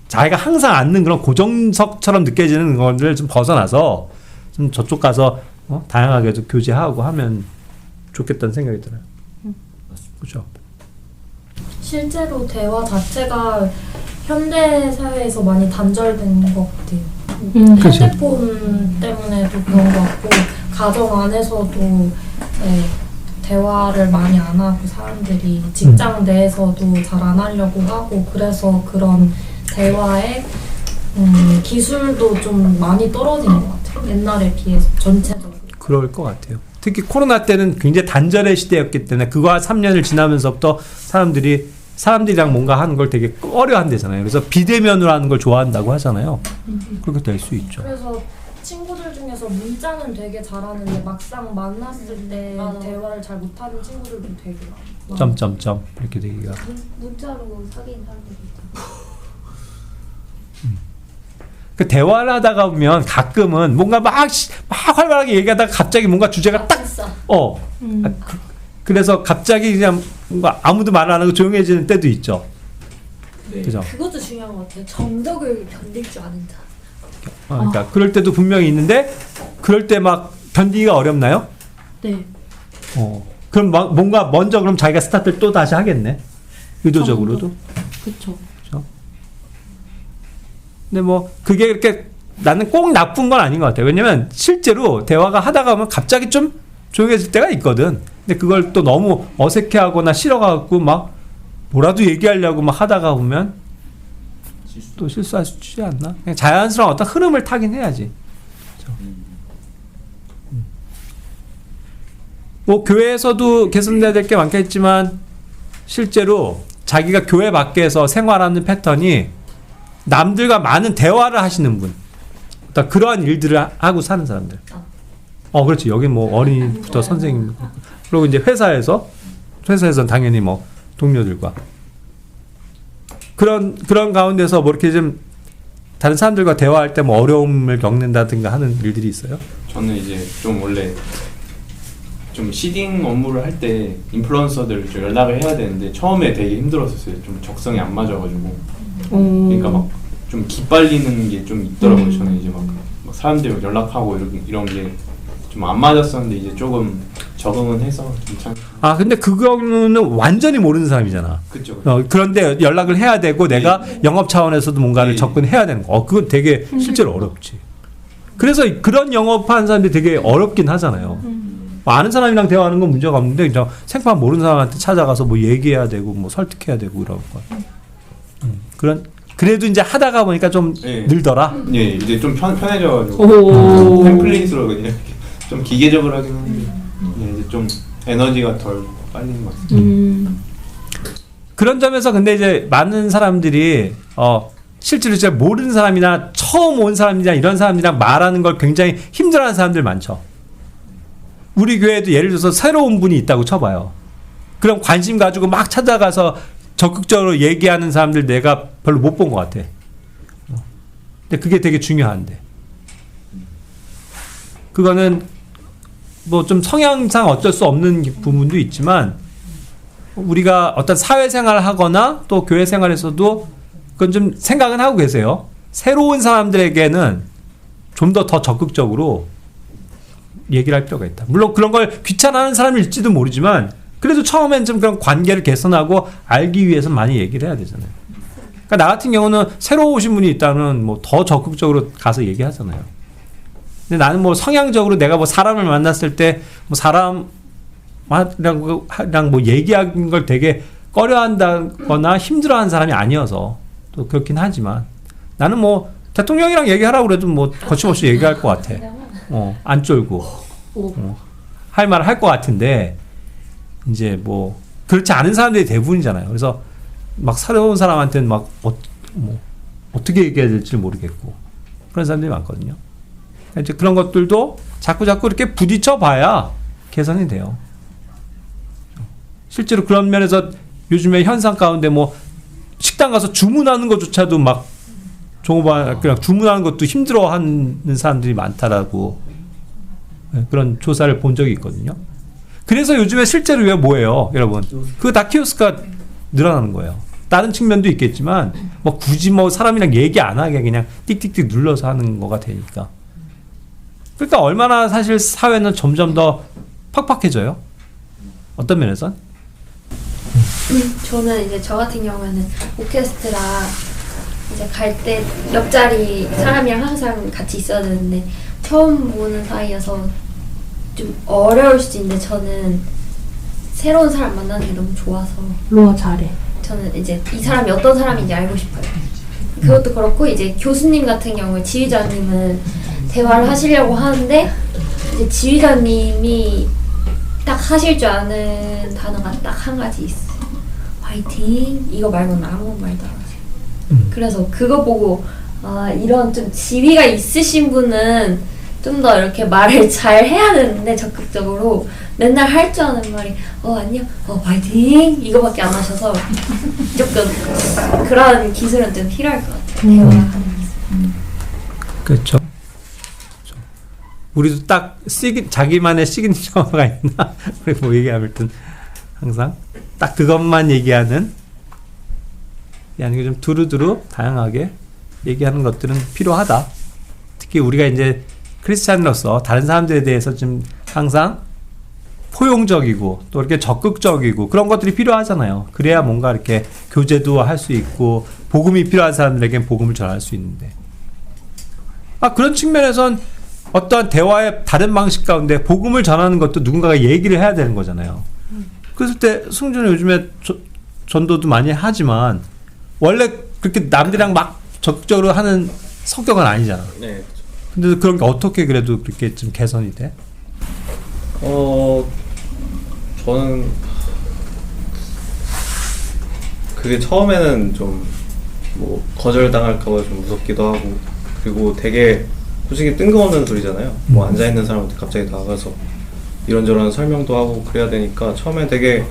자기가 항상 앉는 그런 고정석처럼 느껴지는 것을 좀 벗어나서 좀 저쪽 가서 다양하게 좀 교제하고 하면 좋겠다는 생각이 들어요. 그렇죠. 실제로 대화 자체가 현대 사회에서 많이 단절된 것 같아요. 그치. 핸드폰 때문에도 그런 것 같고 가정 안에서도 대화를 많이 안 하고 사람들이 직장 내에서도 잘 안 하려고 하고 그래서 그런 대화의 기술도 좀 많이 떨어진 것 같아요. 옛날에 비해서 전체적으로. 그럴 것 같아요. 특히 코로나 때는 굉장히 단절의 시대였기 때문에 그거 3년을 지나면서부터 사람들이랑 뭔가 하는 걸 되게 꺼려한대잖아요. 그래서 비대면으로 하는 걸 좋아한다고 하잖아요. 그렇게 될 수 있죠. 그래서 친구들 중에서 문자는 되게 잘하는데 막상 만났을 때 대화를 잘 못하는 친구들도 되게 많아요. 점점점 이렇게 되기가. 문자로 사귀는 사람들이 있잖아. 그 대화를 하다가 보면 가끔은 뭔가 막 활발하게 얘기하다가 갑자기 뭔가 주제가 딱 그래서 갑자기 그냥 뭔가 아무도 말 안 하고 조용해지는 때도 있죠. 네. 그죠? 그것도 중요한 것 같아요. 정적을 견딜 줄 아는 자. 그러니까 그럴 때도 분명히 있는데 그럴 때 막 견디기가 어렵나요? 네. 그럼 뭔가 먼저 그럼 자기가 스타트를 또 다시 하겠네. 의도적으로도. 그쵸. 근데 뭐 그게 이렇게 나는 꼭 나쁜 건 아닌 것 같아요. 왜냐면 실제로 대화가 하다가 보면 갑자기 좀 조용해질 때가 있거든. 근데 그걸 또 너무 어색해하거나 싫어가지고 막 뭐라도 얘기하려고 막 하다가 보면 또 실수할 수 있지 않나? 그냥 자연스러운 어떤 흐름을 타긴 해야지. 뭐 교회에서도 개선돼야 될 게 많겠지만 실제로 자기가 교회 밖에서 생활하는 패턴이 남들과 많은 대화를 하시는 분, 어떤 그러한 일들을 하고 사는 사람들. 그렇지. 여기 뭐 어린이부터 선생님, 그리고 이제 회사에서는 당연히 뭐 동료들과 그런 가운데서 뭐 이렇게 좀 다른 사람들과 대화할 때 뭐 어려움을 겪는다든가 하는 일들이 있어요? 저는 이제 좀 원래 좀 시딩 업무를 할 때 인플루언서들 좀 연락을 해야 되는데 처음에 되게 힘들었었어요. 좀 적성이 안 맞아가지고. 그러니까 막 좀 기빨리는 게 좀 있더라고요. 저는 이제 막 사람들 연락하고 이런 게 좀 안 맞았었는데 이제 조금 적응은 해서 괜찮. 근데 그거는 완전히 모르는 사람이잖아. 그쵸. 그런데 연락을 해야 되고 내가 영업 차원에서도 뭔가를 네. 접근해야 되는 거. 그건 되게 실제로 어렵지. 그래서 그런 영업하는 사람들이 되게 어렵긴 하잖아요. 아는 사람이랑 대화하는 건 문제가 없는데 그냥 생판 모르는 사람한테 찾아가서 뭐 얘기해야 되고 뭐 설득해야 되고 이런 거. 그래도 이제 하다가 보니까 좀 네. 늘더라. 예, 이제 좀 편해져가지고 템플릿으로 그냥 이렇게 좀 기계적으로 하긴 하는데 이제 좀 에너지가 덜 빨리는 것 같습니다. 그런 점에서 근데 이제 많은 사람들이 실제로 진짜 모르는 사람이나 처음 온 사람이나 이런 사람들이랑 말하는 걸 굉장히 힘들어하는 사람들 많죠. 우리 교회에도 예를 들어서 새로운 분이 있다고 쳐봐요. 그럼 관심 가지고 막 찾아가서 적극적으로 얘기하는 사람들 내가 별로 못 본 것 같아. 근데 그게 되게 중요한데. 그거는 뭐 좀 성향상 어쩔 수 없는 부분도 있지만 우리가 어떤 사회생활을 하거나 또 교회 생활에서도 그건 좀 생각은 하고 계세요. 새로운 사람들에게는 좀 더 적극적으로 얘기를 할 필요가 있다. 물론 그런 걸 귀찮아하는 사람일지도 모르지만 그래도 처음엔 좀 그런 관계를 개선하고 알기 위해서 많이 얘기를 해야 되잖아요. 그러니까 나 같은 경우는 새로 오신 분이 있다면 뭐 더 적극적으로 가서 얘기하잖아요. 근데 나는 뭐 성향적으로 내가 뭐 사람을 만났을 때 뭐 사람이랑 뭐 얘기하는 걸 되게 꺼려한다거나 힘들어하는 사람이 아니어서 또 그렇긴 하지만 나는 뭐 대통령이랑 얘기하라고 그래도 뭐 거침없이 얘기할 것 같아. 안 쫄고 할 말을 할 것 같은데 이제 뭐 그렇지 않은 사람들이 대부분이잖아요. 그래서 막 새로운 사람한테는 막 어떻게 얘기해야 될지 모르겠고 그런 사람들이 많거든요. 이제 그런 것들도 자꾸 이렇게 부딪혀 봐야 개선이 돼요. 실제로 그런 면에서 요즘에 현상 가운데 뭐 식당 가서 주문하는 것조차도 막 그냥 주문하는 것도 힘들어하는 사람들이 많다라고 그런 조사를 본 적이 있거든요. 그래서 요즘에 실제로 왜 뭐예요, 여러분? 그거 다 키오스크가 늘어나는 거예요. 다른 측면도 있겠지만 뭐 굳이 뭐 사람이랑 얘기 안 하게 그냥 띡띡띡 눌러서 하는 거가 되니까. 그러니까 얼마나 사실 사회는 점점 더 팍팍해져요. 어떤 면에선? 저는 이제 저 같은 경우에는 오케스트라 이제 갈 때 옆자리 사람이랑 항상 같이 있어야 되는데 처음 보는 사이여서 좀 어려울 수도 있는데 저는 새로운 사람 만나는 게 너무 좋아서 로아 잘해. 저는 이제 이 사람이 어떤 사람인지 알고 싶어요. 그것도 그렇고 이제 교수님 같은 경우에 지휘자님은 대화를 하시려고 하는데 이제 지휘자님이 딱 하실 줄 아는 단어가 딱 한 가지 있어요. 화이팅! 이거 말고는 아무 말도 안 하세요. 그래서 그거 보고 이런 좀 지위가 있으신 분은 좀 더 이렇게 말을 잘 해야 되는데 적극적으로 맨날 할 줄 아는 말이 안녕, 화이팅! 이거밖에 안 하셔서 조금 그런 기술은 좀 필요할 것 같아요. 대화하는 기술. 그렇죠. 우리도 딱 자기만의 시그니처가 있나? 우리 뭐 얘기하면 항상 딱 그것만 얘기하는 게 좀 두루두루 다양하게 얘기하는 것들은 필요하다. 특히 우리가 이제 크리스찬으로서 다른 사람들에 대해서 좀 항상 포용적이고 또 이렇게 적극적이고 그런 것들이 필요하잖아요. 그래야 뭔가 이렇게 교제도 할 수 있고 복음이 필요한 사람들에겐 복음을 전할 수 있는데 그런 측면에선 어떠한 대화의 다른 방식 가운데 복음을 전하는 것도 누군가가 얘기를 해야 되는 거잖아요. 그랬을 때 승준은 요즘에 전도도 많이 하지만 원래 그렇게 남들이랑 막 적극적으로 하는 성격은 아니잖아. 네. 근데 그런 게 어떻게 그래도 그렇게 좀 개선이 돼? 저는 그게 처음에는 좀 뭐 거절당할까봐 좀 무섭기도 하고 그리고 되게 솔직히 뜬금없는 소리잖아요. 뭐 앉아있는 사람한테 갑자기 나가서 이런저런 설명도 하고 그래야 되니까 처음에 되게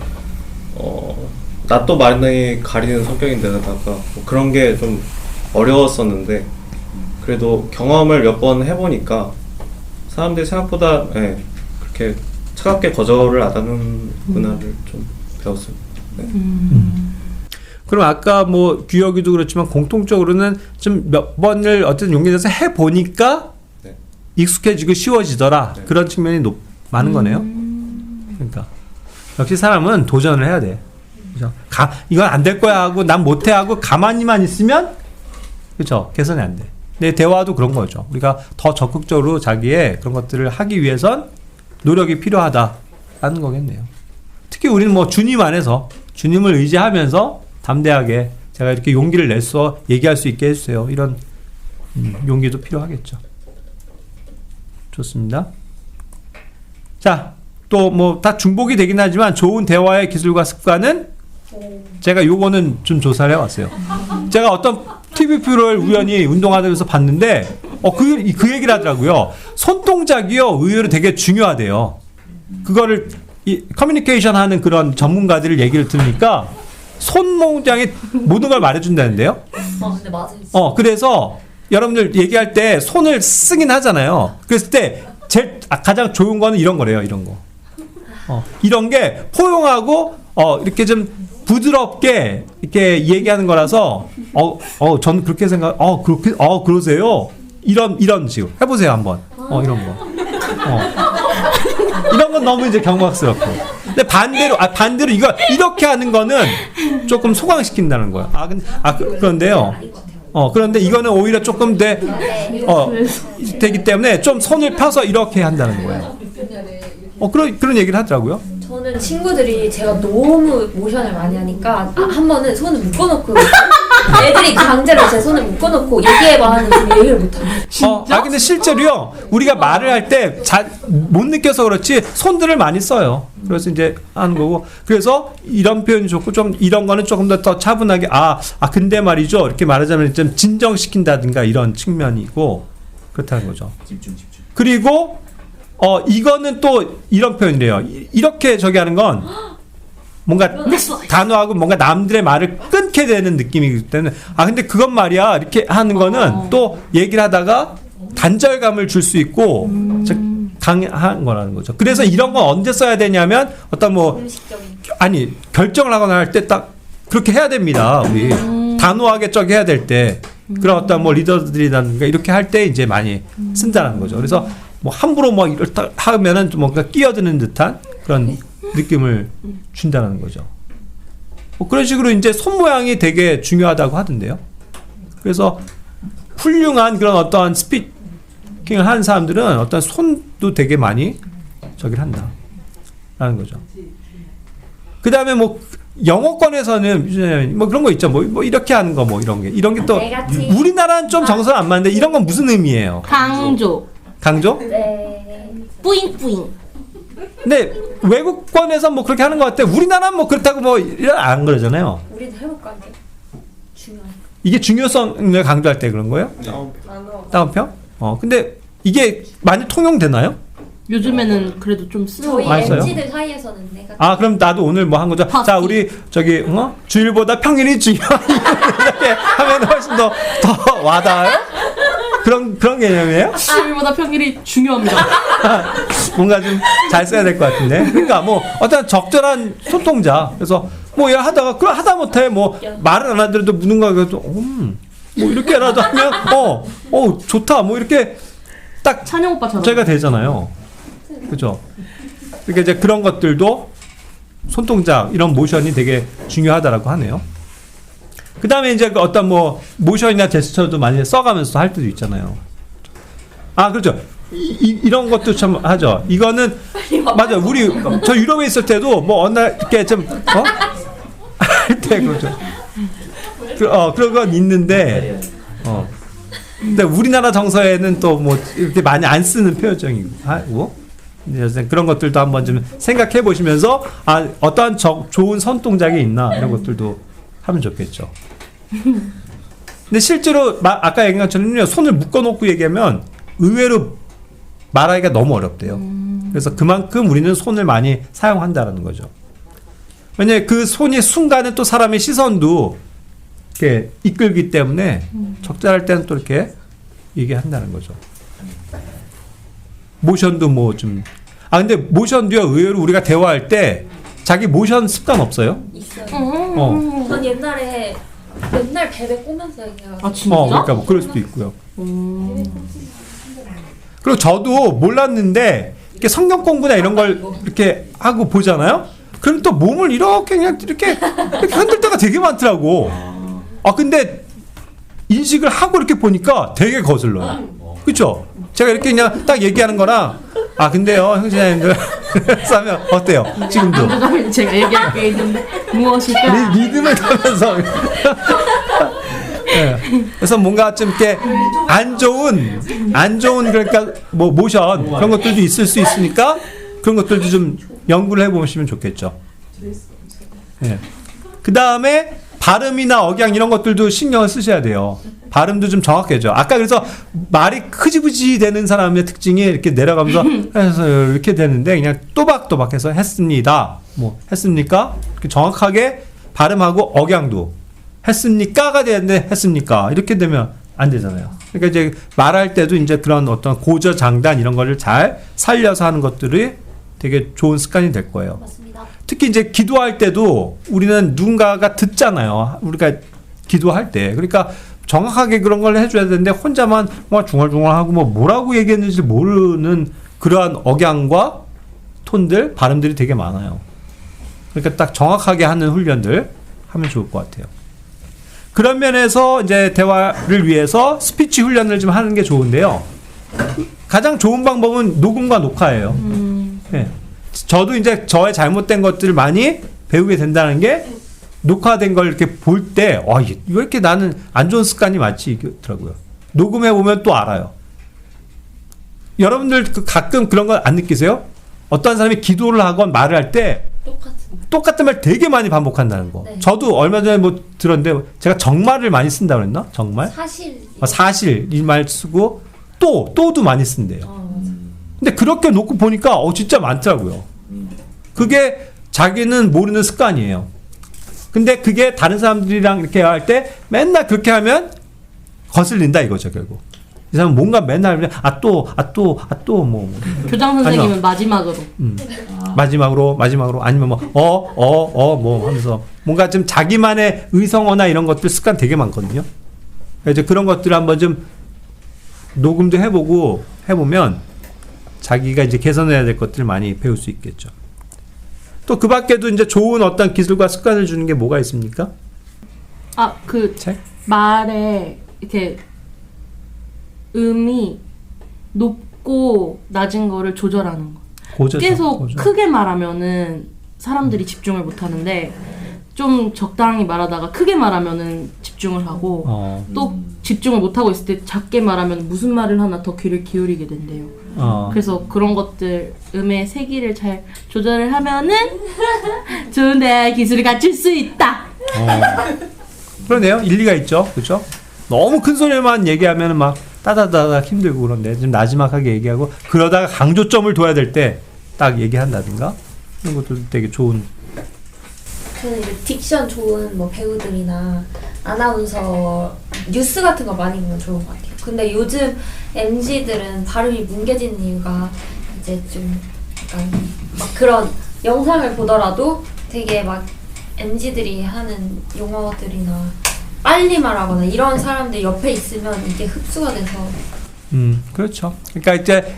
낯도 많이 가리는 성격인데다가 뭐 그런 게 좀 어려웠었는데 그래도 경험을 몇 번 해보니까 사람들이 생각보다 그렇게 차갑게 거절을 안 하는 문화를 좀 배웠습니다. 네. 그럼 아까 뭐 규혁이도 그렇지만 공통적으로는 좀 몇 번을 어쨌든 용기 내서 해보니까 네. 익숙해지고 쉬워지더라. 네. 그런 측면이 많은 거네요. 그러니까 역시 사람은 도전을 해야 돼. 그죠? 이건 안 될 거야 하고 난 못해 하고 가만히만 있으면 그렇죠? 개선이 안 돼. 근데 대화도 그런 거죠. 우리가 더 적극적으로 자기의 그런 것들을 하기 위해선 노력이 필요하다라는 거겠네요. 특히 우리는 뭐 주님 안에서 주님을 의지하면서 담대하게 제가 이렇게 용기를 내서 얘기할 수 있게 해주세요. 이런 용기도 필요하겠죠. 좋습니다. 자, 또 뭐 다 중복이 되긴 하지만 좋은 대화의 기술과 습관은 제가 요거는 좀 조사를 해왔어요. 제가 어떤 TV표를 우연히 운동하면서 봤는데 그 얘기를 하더라고요. 손동작이요 의외로 되게 중요하대요. 그거를 커뮤니케이션 하는 그런 전문가들을 얘기를 들으니까 손모양이 모든 걸 말해준다는데요. 근데 맞아요. 그래서 여러분들 얘기할 때 손을 쓰긴 하잖아요. 그랬을 때 제일 가장 좋은 거는 이런 거래요. 이런 거. 이런 게 포용하고 이렇게 좀 부드럽게 이렇게 얘기하는 거라서 저는 그렇게 그러세요. 이런 식으로 해보세요 한번. 이런 거. 이런 건 너무 이제 경박스럽고. 근데 반대로 이거 이렇게 하는 거는 조금 소강시킨다는 거야. 그런데요. 그런데 이거는 오히려 조금 되기 때문에 좀 손을 펴서 이렇게 한다는 거예요. 그런 얘기를 하더라고요. 저는 친구들이 제가 너무 모션을 많이 하니까 한 번은 손을 묶어놓고 애들이 강제로 제 손을 묶어놓고 얘기해봐 하는데 얘기를 못하고. 근데 실제로요 우리가 말을 할 때 잘 못 느껴서 그렇지 손들을 많이 써요. 그래서 이제 하는 거고 그래서 이런 표현이 좋고 좀 이런 거는 조금 더 차분하게 근데 말이죠 이렇게 말하자면 좀 진정시킨다든가 이런 측면이고 그렇다는 거죠. 집중. 그리고 이거는 또 이런 표현이래요. 이렇게 저기 하는 건 뭔가 단호하고 뭔가 남들의 말을 끊게 되는 느낌이기 때문에 근데 그건 말이야 이렇게 하는 거는 또 얘기를 하다가 단절감을 줄 수 있고 강한 거라는 거죠. 그래서 이런 건 언제 써야 되냐면 어떤 결정을 하거나 할 때 딱 그렇게 해야 됩니다. 우리 단호하게 저기 해야 될 때 그런 어떤 뭐 리더들이라든가 이렇게 할 때 이제 많이 쓴다는 거죠. 그래서 뭐 함부로 막 이렇다 하면은 좀 뭔가 끼어드는 듯한 그런 느낌을 준다는 거죠. 그런 식으로 이제 손 모양이 되게 중요하다고 하던데요. 그래서 훌륭한 그런 어떤 스피킹을 하는 사람들은 어떤 손도 되게 많이 저기를 한다라는 거죠. 그 다음에 뭐 영어권에서는 뭐 그런 거 있죠. 뭐 이렇게 하는 거 뭐 이런 게 또 우리나라는 좀 정서가 안 맞는데 이런 건 무슨 의미예요? 강조. 네. 뿌잉뿌잉. 근데 외국권에서 뭐 그렇게 하는 것 같아. 우리나라는 뭐 그렇다고 뭐 안 그러잖아요. 우리도 해볼까 이게 중요한. 이게 중요성을 강조할 때 그런 거예요? 다운평? 근데 이게 많이 통용되나요? 요즘에는 그래도 좀 쓰고 저희 많이 써요? MZ들 사이에서는 내가. 그럼 나도 오늘 뭐 한 거죠. 자, 우리 저기 주일보다 평일이 중요한 이렇게 하면 훨씬 더 와닿아요? 그런 개념이에요? 주일보다 평일이 중요합니다. 뭔가 좀 잘 써야 될 것 같은데. 그러니까 뭐 어떤 적절한 소통자. 그래서 뭐 하다가 그럼 하다 못해 뭐 말을 안 하더라도 무능가 그래도 뭐 이렇게라도 하면 좋다 뭐 이렇게 딱 찬영 오빠처럼 저희가 되잖아요. 그죠? 그러니까 이제 그런 것들도 손동작 이런 모션이 되게 중요하다라고 하네요. 그 다음에 이제 그 어떤 뭐 모션이나 제스처도 많이 써가면서 할 때도 있잖아요. 아 그렇죠. 이런 것도 참 하죠. 이거는 맞아. 우리 저 유럽에 있을 때도 뭐 어느 날 이렇게 좀 할 때 그렇죠. 그런 건 있는데 근데 우리나라 정서에는 또 뭐 이렇게 많이 안 쓰는 표현적이고 하고 그런 것들도 한번 좀 생각해 보시면서 아 어떠한 좋은 손동작이 있나 이런 것들도 하면 좋겠죠. 근데 실제로 아까 얘기한 것처럼 손을 묶어놓고 얘기하면 의외로 말하기가 너무 어렵대요. 그래서 그만큼 우리는 손을 많이 사용한다라는 거죠. 왜냐하면 그 손이 순간에 또 사람의 시선도 이렇게 이끌기 때문에 적절할 때는 또 이렇게 얘기한다는 거죠. 모션도 뭐 좀 근데 모션도요 의외로 우리가 대화할 때 자기 모션 습관 없어요? 있어요. 전 옛날에 맨날 베베 꼬면서 얘기해가지고. 아 진짜? 그러니까 뭐 그럴 수도 있고요. 그리고 저도 몰랐는데 이렇게 성경 공부나 이런 걸 이렇게 하고 보잖아요. 그럼 또 몸을 이렇게 그냥 이렇게 흔들 때가 되게 많더라고. 근데 인식을 하고 이렇게 보니까 되게 거슬러요. 그렇죠? 제가 이렇게 그냥 딱 얘기하는 거랑 근데요 형제자님들 하면 어때요? 지금도 제가 얘기할 게 있는데 무엇일까? 리듬을 타면서 네. 그래서 뭔가 좀 이렇게 안 좋은 그러니까 뭐 모션 그런 것들도 있을 수 있으니까 그런 것들도 좀 연구를 해보시면 좋겠죠. 네. 그 다음에 발음이나 억양 이런 것들도 신경을 쓰셔야 돼요. 발음도 좀 정확해져. 아까 그래서 말이 흐지부지 되는 사람의 특징이 이렇게 내려가면서 해서 이렇게 되는데 그냥 또박또박해서 했습니다. 뭐 했습니까? 이렇게 정확하게 발음하고 억양도 했습니까가 되는데 했습니까? 이렇게 되면 안 되잖아요. 그러니까 이제 말할 때도 이제 그런 어떤 고저 장단 이런 거를 잘 살려서 하는 것들이 되게 좋은 습관이 될 거예요. 맞습니다. 특히 이제 기도할 때도 우리는 누군가가 듣잖아요. 우리가 기도할 때. 그러니까 정확하게 그런 걸 해줘야 되는데 혼자만 뭐 중얼중얼하고 뭐 뭐라고 얘기했는지 모르는 그러한 억양과 톤들, 발음들이 되게 많아요. 그러니까 딱 정확하게 하는 훈련들 하면 좋을 것 같아요. 그런 면에서 이제 대화를 위해서 스피치 훈련을 좀 하는 게 좋은데요. 가장 좋은 방법은 녹음과 녹화예요. 네. 저도 이제 저의 잘못된 것들을 많이 배우게 된다는 게 녹화된 걸 이렇게 볼 때, 왜 이렇게 나는 안 좋은 습관이 많지? 이더라고요. 녹음해 보면 또 알아요. 여러분들 가끔 그런 거 안 느끼세요? 어떤 사람이 기도를 하건 말을 할 때 똑같은 말 되게 많이 반복한다는 거. 네. 저도 얼마 전에 뭐 들었는데 제가 정말을 많이 쓴다고 그랬나? 정말? 사실 이 말 쓰고 또도 많이 쓴대요. 근데 그렇게 놓고 보니까 진짜 많더라고요. 그게 자기는 모르는 습관이에요. 근데 그게 다른 사람들이랑 이렇게 할 때 맨날 그렇게 하면 거슬린다 이거죠 결국. 이 사람은 뭔가 맨날 뭐 교장 선생님은 마지막으로 마지막으로 아니면 뭐 하면서 뭔가 좀 자기만의 의성어나 이런 것들 습관 되게 많거든요. 이제 그런 것들을 한번 좀 녹음도 해보면 자기가 이제 개선해야 될 것들을 많이 배울 수 있겠죠. 또 그 밖에도 이제 좋은 어떤 기술과 습관을 주는 게 뭐가 있습니까? 그 책? 말에 이렇게 음이 높고 낮은 거를 조절하는 거. 계속 크게 말하면은 사람들이 집중을 못 하는데 좀 적당히 말하다가 크게 말하면은 집중을 하고 또 집중을 못 하고 있을 때 작게 말하면 무슨 말을 하나 더 귀를 기울이게 된대요. 그래서 그런 것들 음의 세기를 잘 조절을 하면은 좋은 대화의 기술을 갖출 수 있다. 그러네요. 일리가 있죠. 그렇죠? 너무 큰 소리만 얘기하면 막 따다다다 힘들고 그런데 좀 나지막하게 얘기하고 그러다가 강조점을 둬야 될 때 딱 얘기한다든가 이런 것도 되게 좋은. 저는 이제 딕션 좋은 뭐 배우들이나 아나운서 뉴스 같은 거 많이 보면 좋은 것 같아요. 근데 요즘 MZ들은 발음이 뭉개지는 이유가 이제 좀 약간 막 그런 영상을 보더라도 되게 막 MZ들이 하는 용어들이나 빨리 말하거나 이런 사람들 옆에 있으면 이게 흡수가 돼서 그렇죠. 그러니까 이제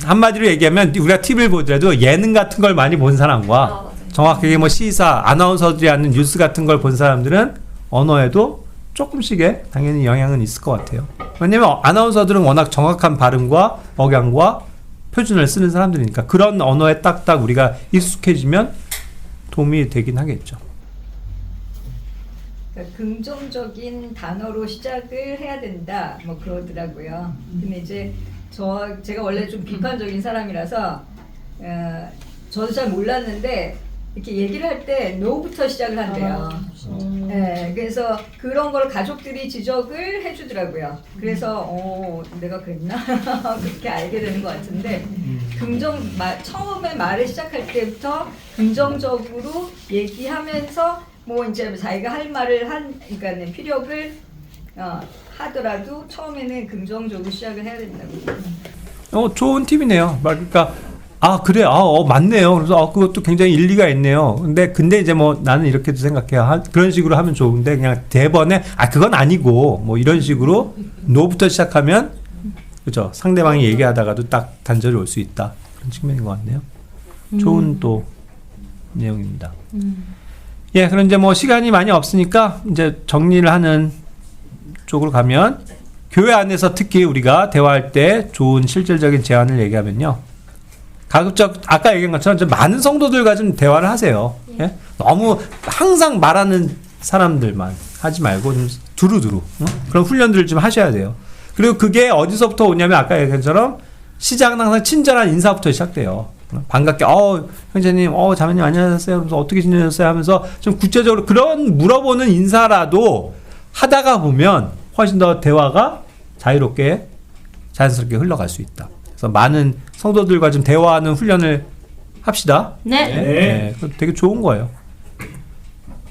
한마디로 얘기하면 우리가 TV를 보더라도 예능 같은 걸 많이 본 사람과 정확하게 뭐 시사, 아나운서들이 하는 뉴스 같은 걸 본 사람들은 언어에도 조금씩의 당연히 영향은 있을 것 같아요. 왜냐면 아나운서들은 워낙 정확한 발음과 억양과 표준을 쓰는 사람들이니까 그런 언어에 딱딱 우리가 익숙해지면 도움이 되긴 하겠죠. 그러니까 긍정적인 단어로 시작을 해야 된다 뭐 그러더라고요. 근데 이제 제가 원래 좀 비판적인 사람이라서 저도 잘 몰랐는데 이렇게 얘기를 할 때 no부터 시작을 한대요. 네, 그래서 그런 걸 가족들이 지적을 해주더라고요. 그래서 내가 그랬나 그렇게 알게 되는 것 같은데 처음에 말을 시작할 때부터 긍정적으로 얘기하면서 뭐 이제 자기가 할 말을 그러니까 피력을 하더라도 처음에는 긍정적으로 시작을 해야 된다고. 좋은 팁이네요. 그러니까 그래, 맞네요. 그래서 그것도 굉장히 일리가 있네요. 근데 이제 뭐 나는 이렇게도 생각해요. 그런 식으로 하면 좋은데 그냥 대번에 그건 아니고 뭐 이런 식으로 no부터 시작하면 그죠? 상대방이 얘기하다가도 딱 단절이 올 수 있다. 그런 측면인 것 같네요. 좋은 또 내용입니다. 예, 그럼 이제 뭐 시간이 많이 없으니까 이제 정리를 하는 쪽으로 가면 교회 안에서 특히 우리가 대화할 때 좋은 실질적인 제안을 얘기하면요. 가급적 아까 얘기한 것처럼 좀 많은 성도들과 좀 대화를 하세요. 예? 너무 항상 말하는 사람들만 하지 말고 좀 두루두루 그런 훈련들을 좀 하셔야 돼요. 그리고 그게 어디서부터 오냐면 아까 얘기한 것처럼 시작은 항상 친절한 인사부터 시작돼요. 반갑게 형제님, 자매님 안녕하세요. 그래서 어떻게 지내셨어요? 하면서 좀 구체적으로 그런 물어보는 인사라도 하다가 보면 훨씬 더 대화가 자유롭게 자연스럽게 흘러갈 수 있다. 그래서 많은 성도들과 좀 대화하는 훈련을 합시다. 네. 그거 되게 좋은 거예요.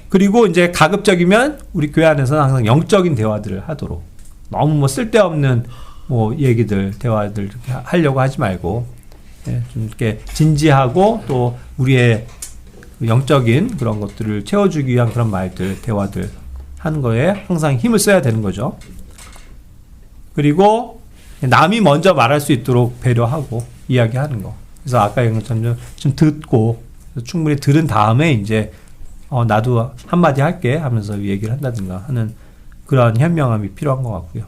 그리고 이제 가급적이면 우리 교회 안에서는 항상 영적인 대화들을 하도록 너무 뭐 쓸데없는 뭐 얘기들, 대화들 이렇게 하려고 하지 말고 좀 이렇게 진지하고 또 우리의 영적인 그런 것들을 채워주기 위한 그런 말들, 대화들 하는 거에 항상 힘을 써야 되는 거죠. 그리고 남이 먼저 말할 수 있도록 배려하고 이야기하는 거. 그래서 아까 얘기한 것처럼 좀 듣고 충분히 들은 다음에 이제 나도 한마디 할게 하면서 얘기를 한다든가 하는 그런 현명함이 필요한 것 같고요.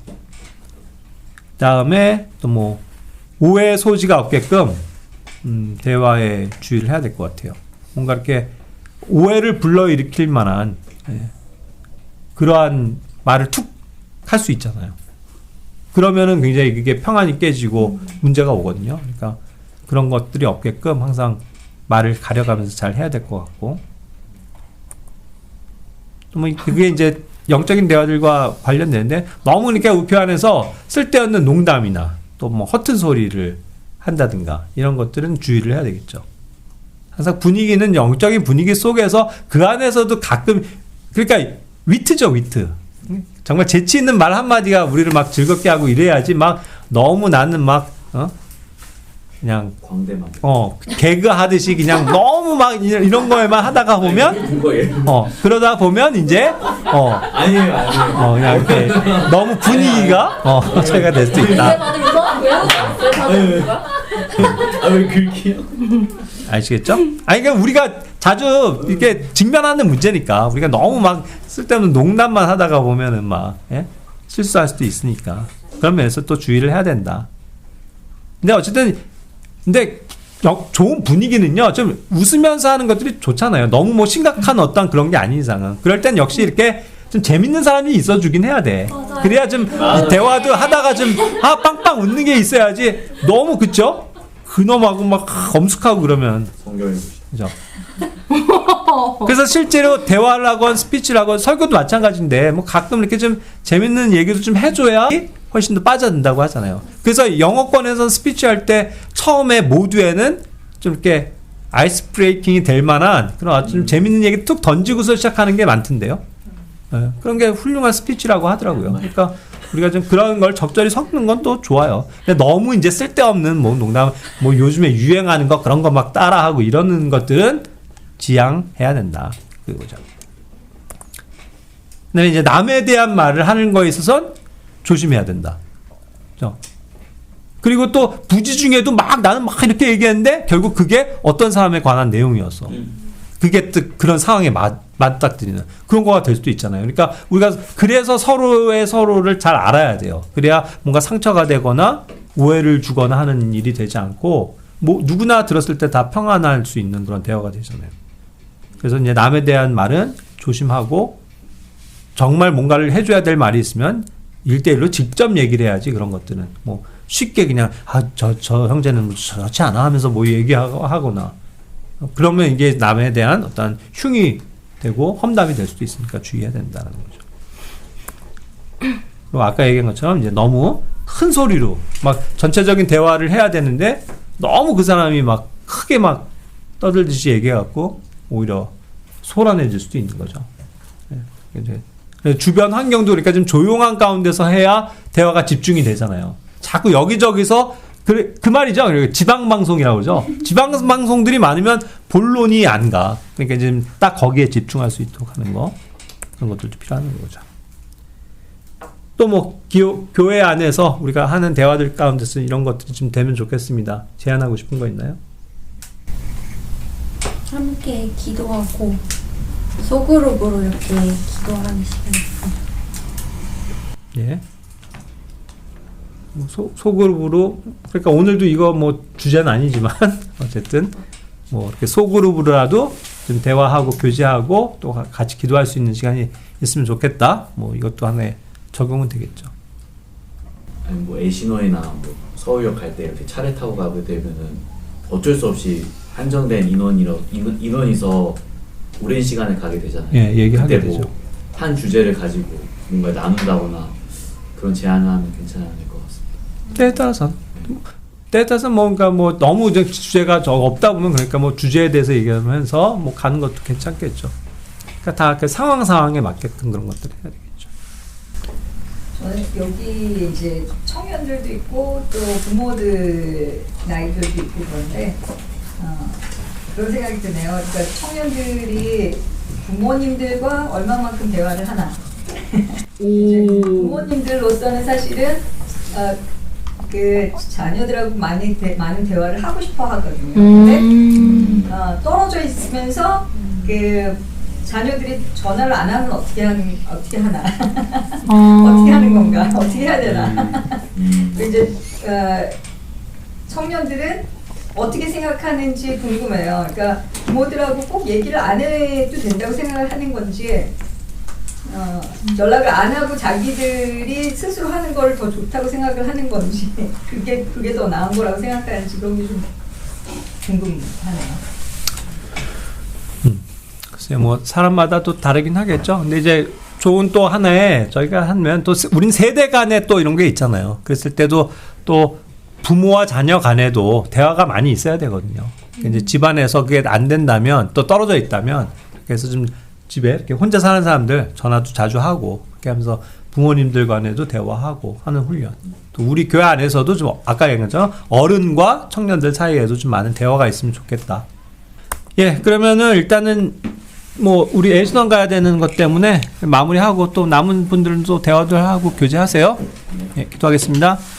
그다음에 또 뭐 오해 소지가 없게끔 대화에 주의를 해야 될 것 같아요. 뭔가 이렇게 오해를 불러일으킬 만한 그러한 말을 툭 할 수 있잖아요. 그러면은 굉장히 그게 평안이 깨지고 문제가 오거든요. 그러니까 그런 것들이 없게끔 항상 말을 가려가면서 잘 해야 될 것 같고, 또 뭐 그게 이제 영적인 대화들과 관련되는데 너무 이렇게 우표 안에서 쓸데없는 농담이나 또 뭐 허튼 소리를 한다든가 이런 것들은 주의를 해야 되겠죠. 항상 분위기는 영적인 분위기 속에서 그 안에서도 가끔 그러니까 위트죠, 위트. 정말 재치 있는 말 한마디가 우리를 막 즐겁게 하고 이래야지 막 너무 나는 막 그냥 광대만 개그 하듯이 그냥 너무 막 이런 거에만 하다가 보면 그러다 보면 이제 아니에요. 그냥 이렇게 너무 분위기가 차이가 될 수도 있다. 왜 그렇게요? 아시겠죠? 그러니까 우리가 자주 이렇게 직면하는 문제니까 우리가 너무 막 쓸데없는 농담만 하다가 보면은 막 실수할 수도 있으니까 그런 면에서 또 주의를 해야 된다. 근데 어쨌든 좋은 분위기는요 좀 웃으면서 하는 것들이 좋잖아요. 너무 뭐 심각한 어떤 그런 게 아닌 이상은 그럴 땐 역시 이렇게 좀 재밌는 사람이 있어주긴 해야 돼. 그래야 좀 대화도 하다가 좀 빵빵 웃는 게 있어야지. 너무 그쵸? 그놈하고 막 엄숙하고 그러면 성경이 그죠? 그래서 실제로 대화를 하건 스피치를 하건 설교도 마찬가지인데 뭐 가끔 이렇게 좀 재밌는 얘기도 좀 해줘야 훨씬 더 빠져든다고 하잖아요. 그래서 영어권에서 스피치 할 때 처음에 모두에는 좀 이렇게 아이스 브레이킹이 될 만한 그런 아주 좀 재밌는 얘기 툭 던지고서 시작하는 게 많던데요. 그런 게 훌륭한 스피치라고 하더라고요. 그러니까 우리가 좀 그런 걸 적절히 섞는 건 또 좋아요. 근데 너무 이제 쓸데없는 뭐 농담, 뭐 요즘에 유행하는 거 그런 거 막 따라하고 이러는 것들은 지양해야 된다. 그거죠. 근데 이제 남에 대한 말을 하는 거에 있어서는 조심해야 된다. 그죠? 그리고 또 부지 중에도 막 나는 막 이렇게 얘기했는데 결국 그게 어떤 사람에 관한 내용이었어. 그게 그런 상황에 맞닥뜨리는 그런 거가 될 수도 있잖아요. 그러니까 우리가 그래서 서로를 잘 알아야 돼요. 그래야 뭔가 상처가 되거나 오해를 주거나 하는 일이 되지 않고 뭐 누구나 들었을 때 다 평안할 수 있는 그런 대화가 되잖아요. 그래서 이제 남에 대한 말은 조심하고 정말 뭔가를 해줘야 될 말이 있으면 1대1로 직접 얘기를 해야지. 그런 것들은 뭐 쉽게 그냥 저 형제는 저렇지 않아 하면서 뭐 얘기하거나 그러면 이게 남에 대한 어떤 흉이 되고 험담이 될 수도 있으니까 주의해야 된다는 거죠. 그리고 아까 얘기한 것처럼 이제 너무 큰 소리로 막 전체적인 대화를 해야 되는데 너무 그 사람이 막 크게 막 떠들듯이 얘기해갖고 오히려 소란해질 수도 있는 거죠. 이제 주변 환경도 그러니까 좀 조용한 가운데서 해야 대화가 집중이 되잖아요. 자꾸 여기저기서 그 말이죠. 지방방송이라고 그러죠. 지방방송들이 많으면 본론이 안 가. 그러니까 지금 딱 거기에 집중할 수 있도록 하는 거. 그런 것들도 필요한 거죠. 또 뭐 교회 안에서 우리가 하는 대화들 가운데서 이런 것들이 좀 되면 좋겠습니다. 제안하고 싶은 거 있나요? 함께 기도하고 소그룹으로 이렇게 기도하는 시간이 있어요. 예. 소그룹으로 그러니까 오늘도 이거 뭐 주제는 아니지만 어쨌든 뭐 이렇게 소그룹으로라도 좀 대화하고 교제하고 또 같이 기도할 수 있는 시간이 있으면 좋겠다. 뭐 이것도 하나의 적용은 되겠죠. 아니 뭐 A신호이나 뭐 서울역 갈 때 이렇게 차를 타고 가게 되면은 어쩔 수 없이 한정된 인원이서 오랜 시간을 가게 되잖아요. 예, 얘기하게 그때 되죠. 한 주제를 가지고 뭔가 나눈다거나 그런 제안을 하면 괜찮을 것 같습니다. 때에 따라서 뭔가 뭐 너무 주제가 없다 보면 그러니까 뭐 주제에 대해서 얘기하면서 뭐 가는 것도 괜찮겠죠. 그러니까 다 그 상황에 맞게끔 그런 것들을 해야 되겠죠. 저는 여기 이제 청년들도 있고 또 부모들 나이들도 있고 그런데 그런 생각이 드네요. 그러니까 청년들이 부모님들과 얼마만큼 대화를 하나. 부모님들로서는 사실은 그 자녀들하고 많은 대화를 하고 싶어 하거든요. 근데 떨어져 있으면서 그 자녀들이 전화를 안 하면 어떻게 하나? 어떻게 하는 건가? 어떻게 해야 되나? 이제 청년들은 어떻게 생각하는지 궁금해요. 그러니까 부모들하고 꼭 얘기를 안 해도 된다고 생각을 하는 건지, 연락을 안 하고 자기들이 스스로 하는 걸 더 좋다고 생각을 하는 건지, 그게 더 나은 거라고 생각하는지 그런 게 좀 궁금하네요. 글쎄요, 뭐 사람마다 또 다르긴 하겠죠. 근데 이제 좋은 또 하나의 저희가 하면 또 우린 세대 간에 또 이런 게 있잖아요. 그랬을 때도 또 부모와 자녀 간에도 대화가 많이 있어야 되거든요. 이제 집안에서 그게 안 된다면 또 떨어져 있다면 그래서 좀 집에 이렇게 혼자 사는 사람들 전화도 자주 하고 그렇게 하면서 부모님들 간에도 대화하고 하는 훈련. 또 우리 교회 안에서도 좀 아까 얘기한 것처럼 어른과 청년들 사이에도 좀 많은 대화가 있으면 좋겠다. 예, 그러면은 일단은 뭐 우리 A신원 가야 되는 것 때문에 마무리하고 또 남은 분들은 또 대화들 하고 교제하세요. 예, 기도하겠습니다.